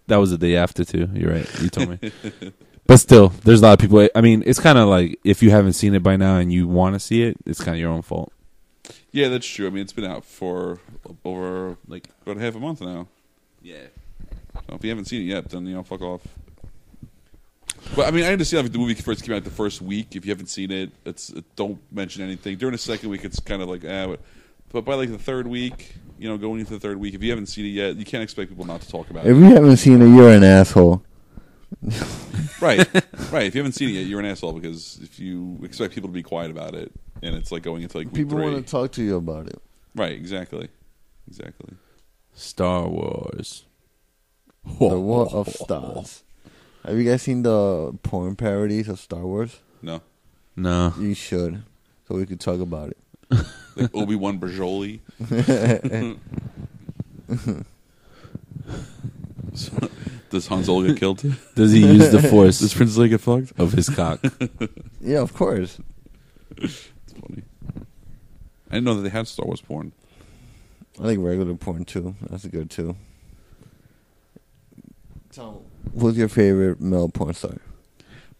That was the day after, too. You're right. You told me. But still, there's a lot of people. I mean, it's kind of like, if you haven't seen it by now and you want to see it, it's kind of your own fault. Yeah, that's true. I mean, it's been out for over like about half a month now. Yeah. So if you haven't seen it yet, then fuck off. But I mean, I understand if the movie first came out the first week. If you haven't seen it, don't mention anything. During the second week, it's kind of like but by like the third week, going into the third week, if you haven't seen it yet, you can't expect people not to talk about If it. you haven't seen it, you're an asshole. Right. If you haven't seen it yet, you're an asshole because if you expect people to be quiet about it, and it's like going into like week People 3. want to talk to you about it. Right. Exactly. Star Wars. The War of Stars. Have you guys seen the porn parodies of Star Wars? No. No. You should, so we could talk about it. Like Obi-Wan Bajoli. Does Han Solo get killed? Does he use the force Does Princess Leia get fucked? of his cock? Yeah, of course. It's funny. I didn't know that they had Star Wars porn. I like regular porn too. That's good too. So, who's your favorite male porn star?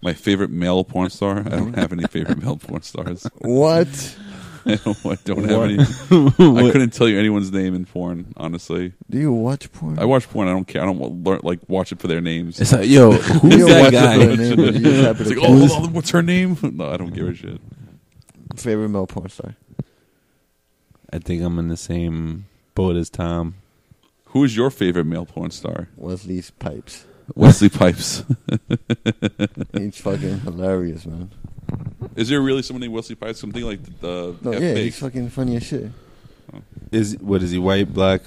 My favorite male porn star? I don't have any favorite male porn stars. What? I don't have any. I couldn't tell you anyone's name in porn, honestly. Do you watch porn? I watch porn. I don't care. I don't watch it for their names. It's like, yo, who's You don't that watch it guy? for the name, but you just happen It's to like, catch hold on, what's her name? No, I don't give a shit. favorite male porn star. I think I'm in the same boat as Tom. Who is your favorite male porn star? Wesley's Pipes. Wesley Pipes. He's fucking hilarious, man. Is there really someone named Wesley Pipes? Something like the No, yeah, F-Baked? he's fucking funny as shit. Is he white, black?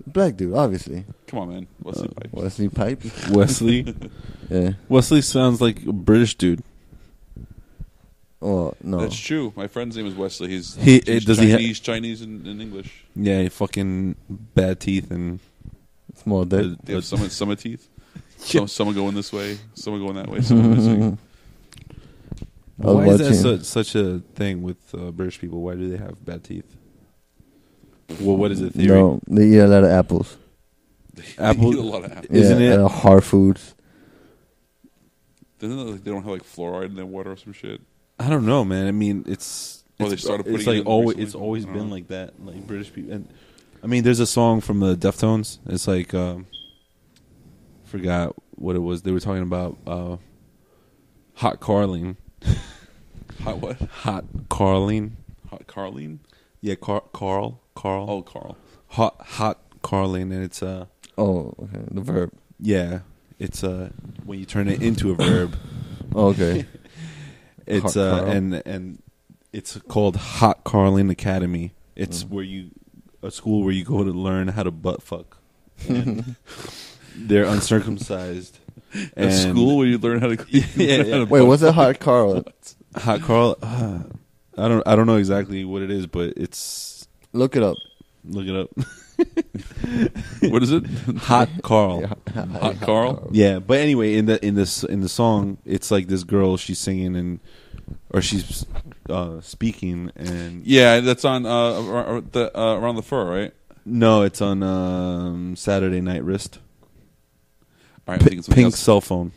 Black dude, obviously. Come on, man. Wesley Pipes. Wesley Pipes. Wesley? Yeah. Wesley sounds like a British dude. Oh no. That's true. My friend's name is Wesley. He's Does he Chinese in English. Yeah, fucking bad teeth and Small dick. They have some teeth. Some are going this way. Some are going that way. Some are missing. I was why is watching- that such a thing with British people? Why do they have bad teeth? Well, what is the theory? No, they eat a lot of apples. Apple- They eat a lot of apples. Isn't yeah, it- hard foods? Doesn't it like they don't have like fluoride in their water or some shit? I don't know, man. I mean, it's Well, they started it's putting like it in always recently. it's always I don't been know. like that. Like British people, and I mean, there's a song from the Deftones. It's like forgot what it was. They were talking about hot Carling. Hot what? Hot Carling. Hot Carlene? Yeah, Carl. Oh, Carl. Hot Carling, and it's Oh, okay. The verb. yeah, it's when you turn it into a verb. Oh, okay. It's Hot Carl. and it's called Hot Carling Academy. It's where a school where you go to learn how to butt fuck. And They're uncircumcised. At school where you learn how to clean. Yeah. Wait, what's a hot Carl? Hot Carl. I don't know exactly what it is, but it's Look it up. look it up. What is it? Hot Carl. Hot Carl? Yeah, but anyway, in the song, it's like this girl. She's singing or she's speaking, and Yeah, that's on Around the Fur, right? no, it's on Saturday Night Wrist. All right, I think it's Pink Cell Phone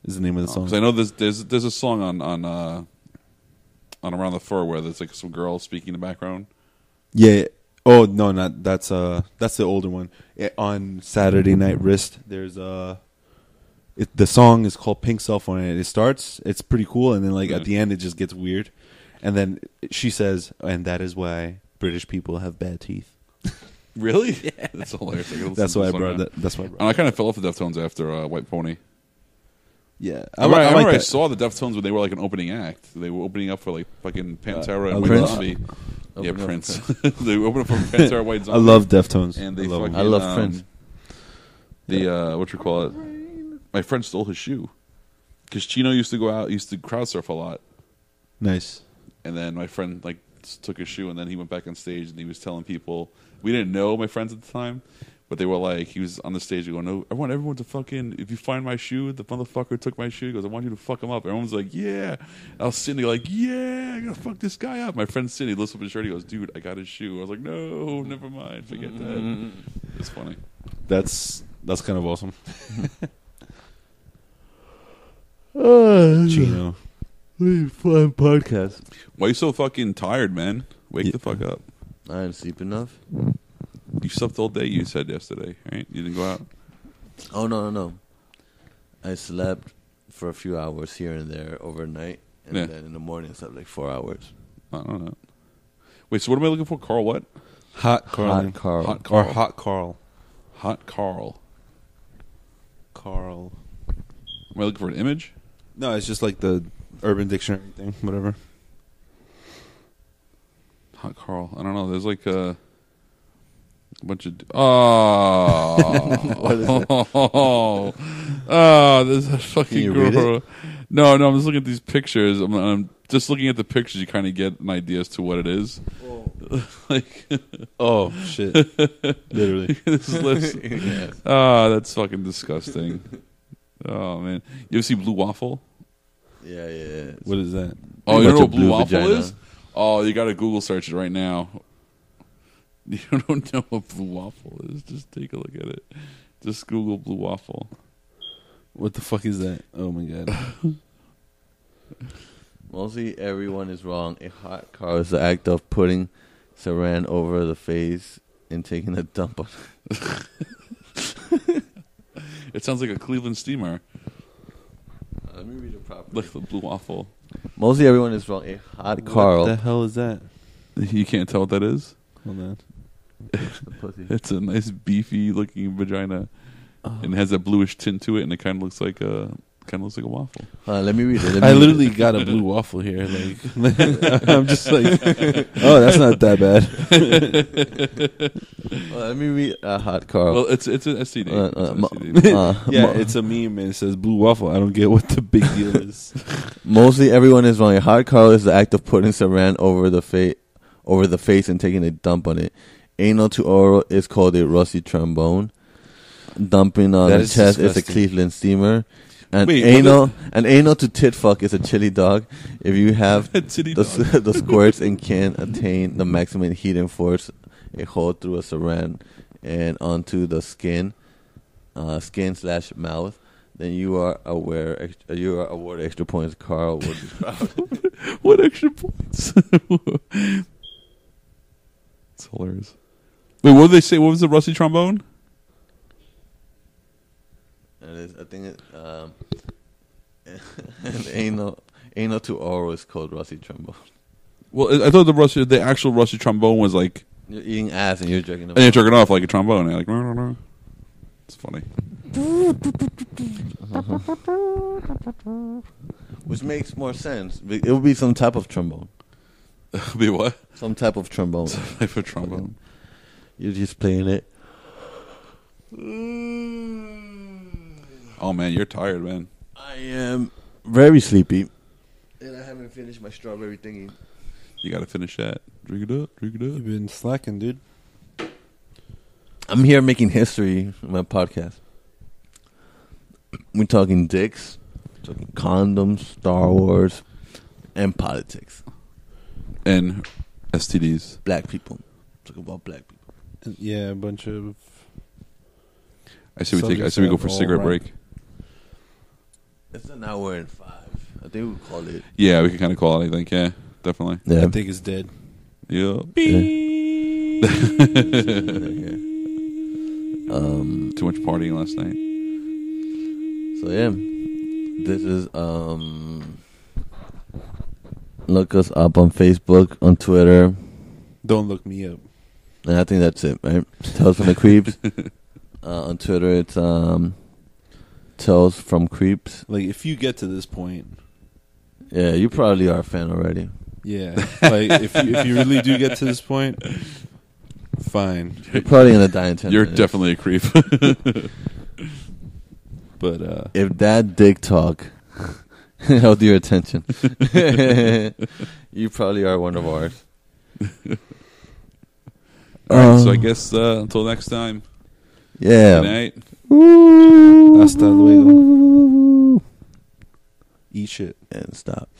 is the name of the song. Because I know there's a song on Around the Fur where there's like some girl speaking in the background. Yeah. Oh no, not that's the older one. On Saturday Night Wrist, there's the song is called Pink Cell Phone, and it starts. It's pretty cool, and then like at the end, it just gets weird, and then she says, "And that is why British people have bad teeth." Really? Yeah, that's hilarious. That's why I brought that. That's why I brought. And I kind of fell off the Deftones after White Pony. Yeah, I like remember I that. saw the Deftones when they were like an opening act. They were opening up for like fucking Pantera and White Prince? Zombie. Yeah, Opening up Prince. They opened up for Pantera, White Zombie. I love Deftones. And they I love fucking, I love Prince. The what you call it? My friend stole his shoe because Chino used to crowd surf a lot, Nice. and then my friend like took his shoe, and then he went back on stage and he was telling people we didn't know my friends at the time, but they were like he was on the stage going, "No, I want everyone to fucking if you find my shoe, the motherfucker took my shoe." He goes, "I want you to fuck him up." Everyone's like, "Yeah." I was sitting there like, "Yeah, I gotta fuck this guy up." My friend Cindy lifts up his shirt. He goes, "Dude, I got his shoe." I was like, "No, never mind, forget that." It's funny. That's kind of awesome. Chino. Chino. Fun podcast. Why you so fucking tired, man? Wake the fuck up. I didn't sleep enough. You slept all day, you said yesterday, right? You didn't go out? Oh, no. I slept for a few hours here and there overnight, and Yeah. then in the morning I slept like 4 hours. I don't know. Wait, so what am I looking for? Carl what? Hot Carl. Hot Carl. Hot Or Carl. Hot Carl. Hot Carl. Carl. Am I looking for an image? No, it's just like the Urban Dictionary thing, whatever. Hot Carl. I don't know. There's like a bunch of... Oh. What is it? Oh, there's a fucking Can you read girl. it? No, I'm just looking at these pictures. I'm just looking at the pictures. You kind of get an idea as to what it is. Like, Oh shit! Literally. this list. Yes. Oh, that's fucking disgusting. Oh man, you ever see Blue Waffle? Yeah. What is that? Oh, Pretty you much don't know a what Blue blue Waffle vagina. is? Oh, you got to Google search it right now. You don't know what Blue Waffle is? Just take a look at it. Just Google Blue Waffle. What the fuck is that? Oh my god! Mostly everyone is wrong. A hot Carl is the act of putting saran over the face and taking a dump on it. It sounds like a Cleveland steamer, Let me read it properly. like the Blue Waffle. Mostly everyone is wrong. A hot Carl. What the hell is that? You can't tell what that is? Hold on. Pussy. It's a nice beefy looking vagina, and it has that bluish tint to it, and it kind of looks like a waffle. Let me read it. I literally got a blue waffle here. Like I'm just like, oh, that's not that bad. Let me read a hot Carl. Well, it's an STD. It's an mo- STD. Yeah, it's a meme and it says blue waffle. I don't get what the big deal is. Mostly everyone is wrong. A hot Carl is the act of putting saran over the face and taking a dump on it. Anal to oral is called a rusty trombone. Dumping on That the is chest is a disgusting. Cleveland steamer. And Wait, an anal to tit fuck is a chili dog. If you have Titty the, dog. the squirts and can attain the maximum heat and force a hole through a saran and onto the skin /mouth, then you are awarded extra points. Carl would be proud. What extra points? It's hilarious. Wait, what did they say? What was the rusty trombone? I think it, and anal to oral is called rusty trombone. Well, I thought the actual rusty trombone was like, You're eating ass and you're jerking and you're jerking off like a trombone. And you're like, no. It's funny. Which makes more sense. It would be some type of trombone. Be what? Some type of trombone. Type of trombone. You're just playing it. Oh man, you're tired, man. I am very sleepy. And I haven't finished my strawberry thingy. You got to finish that. Drink it up. Drink it up. You've been slacking, dude. I'm here making history on my podcast. We're talking dicks, talking condoms, Star Wars, and politics. And STDs. Black people. Talk about black people. Yeah, a bunch of. I say we go for a cigarette All right. break. It's an hour and 5. I think we call it. Yeah, we can kind of call it. I think. Yeah, definitely. Yeah. I think it's dead. Yeah. Too much partying last night. So yeah, this is look us up on Facebook, on Twitter, Don't look me up. and I think that's it, right? Tales from the Creeps. On Twitter, it's Tales from Creeps. Like, if you get to this point, Yeah, you probably are a fan already. yeah. Like, if you really do get to this point, fine. You're probably gonna die in 10 You're minutes. definitely a creep. But If that dick talk held your attention, you probably are one of ours. All right, so I guess until next time. Yeah. Good night. hasta luego. Eat shit. And stop.